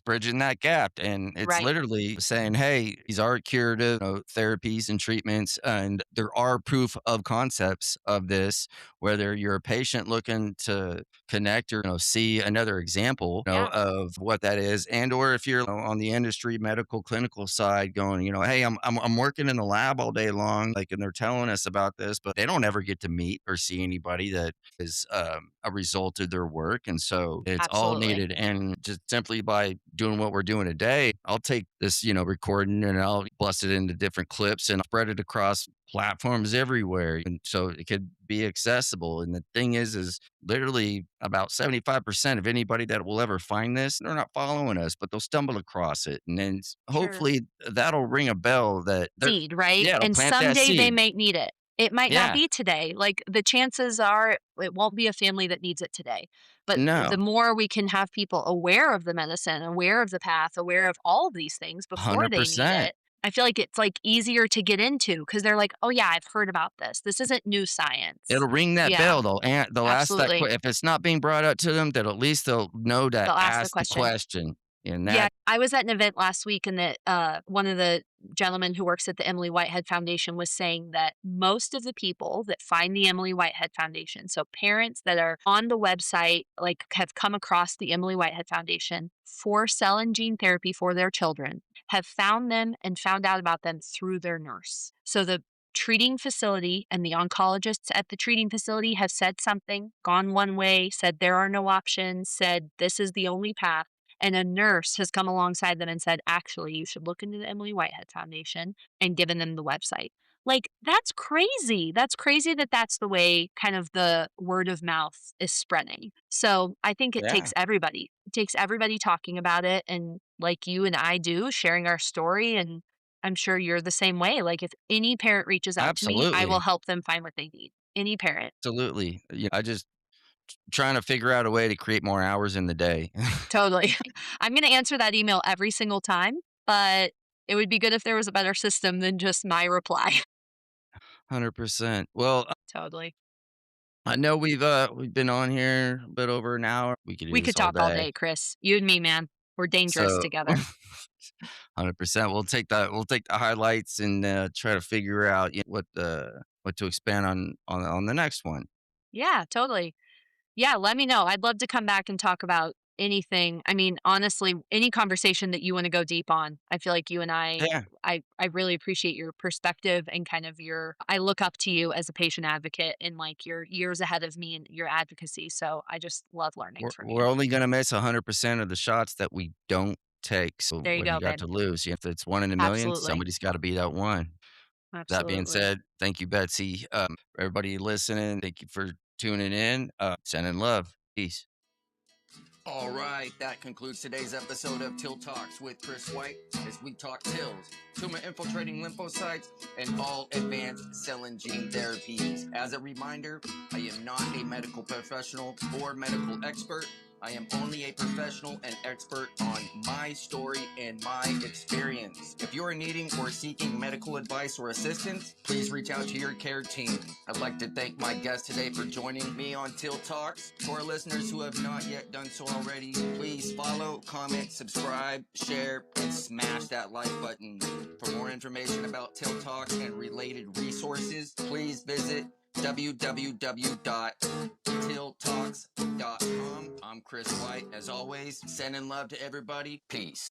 bridging that gap. And it's
Right.
literally saying, hey, these are curative therapies and treatments. And there are proof of concepts of this, whether you're a patient looking to connect or see another example
Yeah.
of what that is. And or if you're on the industry, medical, clinical side going, hey, I'm working in the lab all day long, like, and they're telling us about this, but they don't ever get to meet or see anybody that is a result of their work. And so it's all
Absolutely.
needed. And just simply by doing what we're doing today, I'll take this, recording and I'll bust it into different clips and spread it across platforms everywhere. And so it could be accessible. And the thing is literally about 75% of anybody that will ever find this, they're not following us, but they'll stumble across it. And then
Sure.
hopefully that'll ring a bell that they're,
Seed, right?
yeah, it'll
And
plant that
someday they
seed.
might need it. It might not
Yeah.
be today. Like the chances are it won't be a family that needs it today. But the
No,
more we can have people aware of the medicine, aware of the path, aware of all of these things before they need
100%.
it, I feel like it's like easier to get into because they're like, oh yeah, I've heard about this. This isn't new science.
It'll ring that
Yeah,
bell. They'll ask that
absolutely.
if it's not being brought up to them, that at least they'll know to
They'll ask the
ask the
question.
question. And
Yeah,
that
I was at an event last week and that one of the gentlemen who works at the Emily Whitehead Foundation was saying that most of the people that find the Emily Whitehead Foundation, so parents that are on the website, like have come across the Emily Whitehead Foundation for cell and gene therapy for their children, have found them and found out about them through their nurse. So the treating facility and the oncologists at the treating facility have said something, gone one way, said there are no options, said this is the only path, and a nurse has come alongside them and said, actually, you should look into the Emily Whitehead Foundation and given them the website. Like, that's crazy. That's crazy that that's the way kind of the word of mouth is spreading. So I think it
yeah,
takes everybody. It takes everybody talking about it. And like you and I do, sharing our story. And I'm sure you're the same way. Like, if any parent reaches out to me, I will
absolutely,
help them find what they need. Any parent.
absolutely. I just trying to figure out a way to create more hours in the day.
Totally. I'm gonna answer that email every single time, but it would be good if there was a better system than just my reply.
100%. Well,
Totally.
I know we've been on here a bit over an hour. We could do
We
this
could
all
talk all
day.
day, Chris. You and me, man. We're dangerous
So
together.
100%. We'll take the highlights and try to figure out what to expand on the next one.
Yeah, totally. Yeah, let me know. I'd love to come back and talk about anything. I mean, honestly, any conversation that you want to go deep on. I feel like you and
Yeah,
I really appreciate your perspective and kind of your I look up to you as a patient advocate and like you're years ahead of me in your advocacy. So I just love learning from
we're
you.
only gonna miss 100% of the shots that we don't take, so
There you
what do you
go,
got
babe.
to lose? If it's 1 in a million,
Absolutely.
somebody's gotta be that one. That being
Absolutely.
said, thank you, Betsy. Everybody listening, thank you for tuning in. Sending love. Peace. All right, that concludes today's episode of TIL Talks with Chris White as we talk TILs, tumor infiltrating lymphocytes, and all advanced cell and gene therapies. As a reminder, I am not a medical professional or medical expert. I am only a professional and expert on my story and my experience. If you are needing or seeking medical advice or assistance, please reach out to your care team. I'd like to thank my guest today for joining me on TIL Talks. To our listeners who have not yet done so already, please follow, comment, subscribe, share, and smash that like button. For more information about TIL Talks and related resources, please visit www.tiltalks.com. I'm Chris White. As always, sending love to everybody. Peace.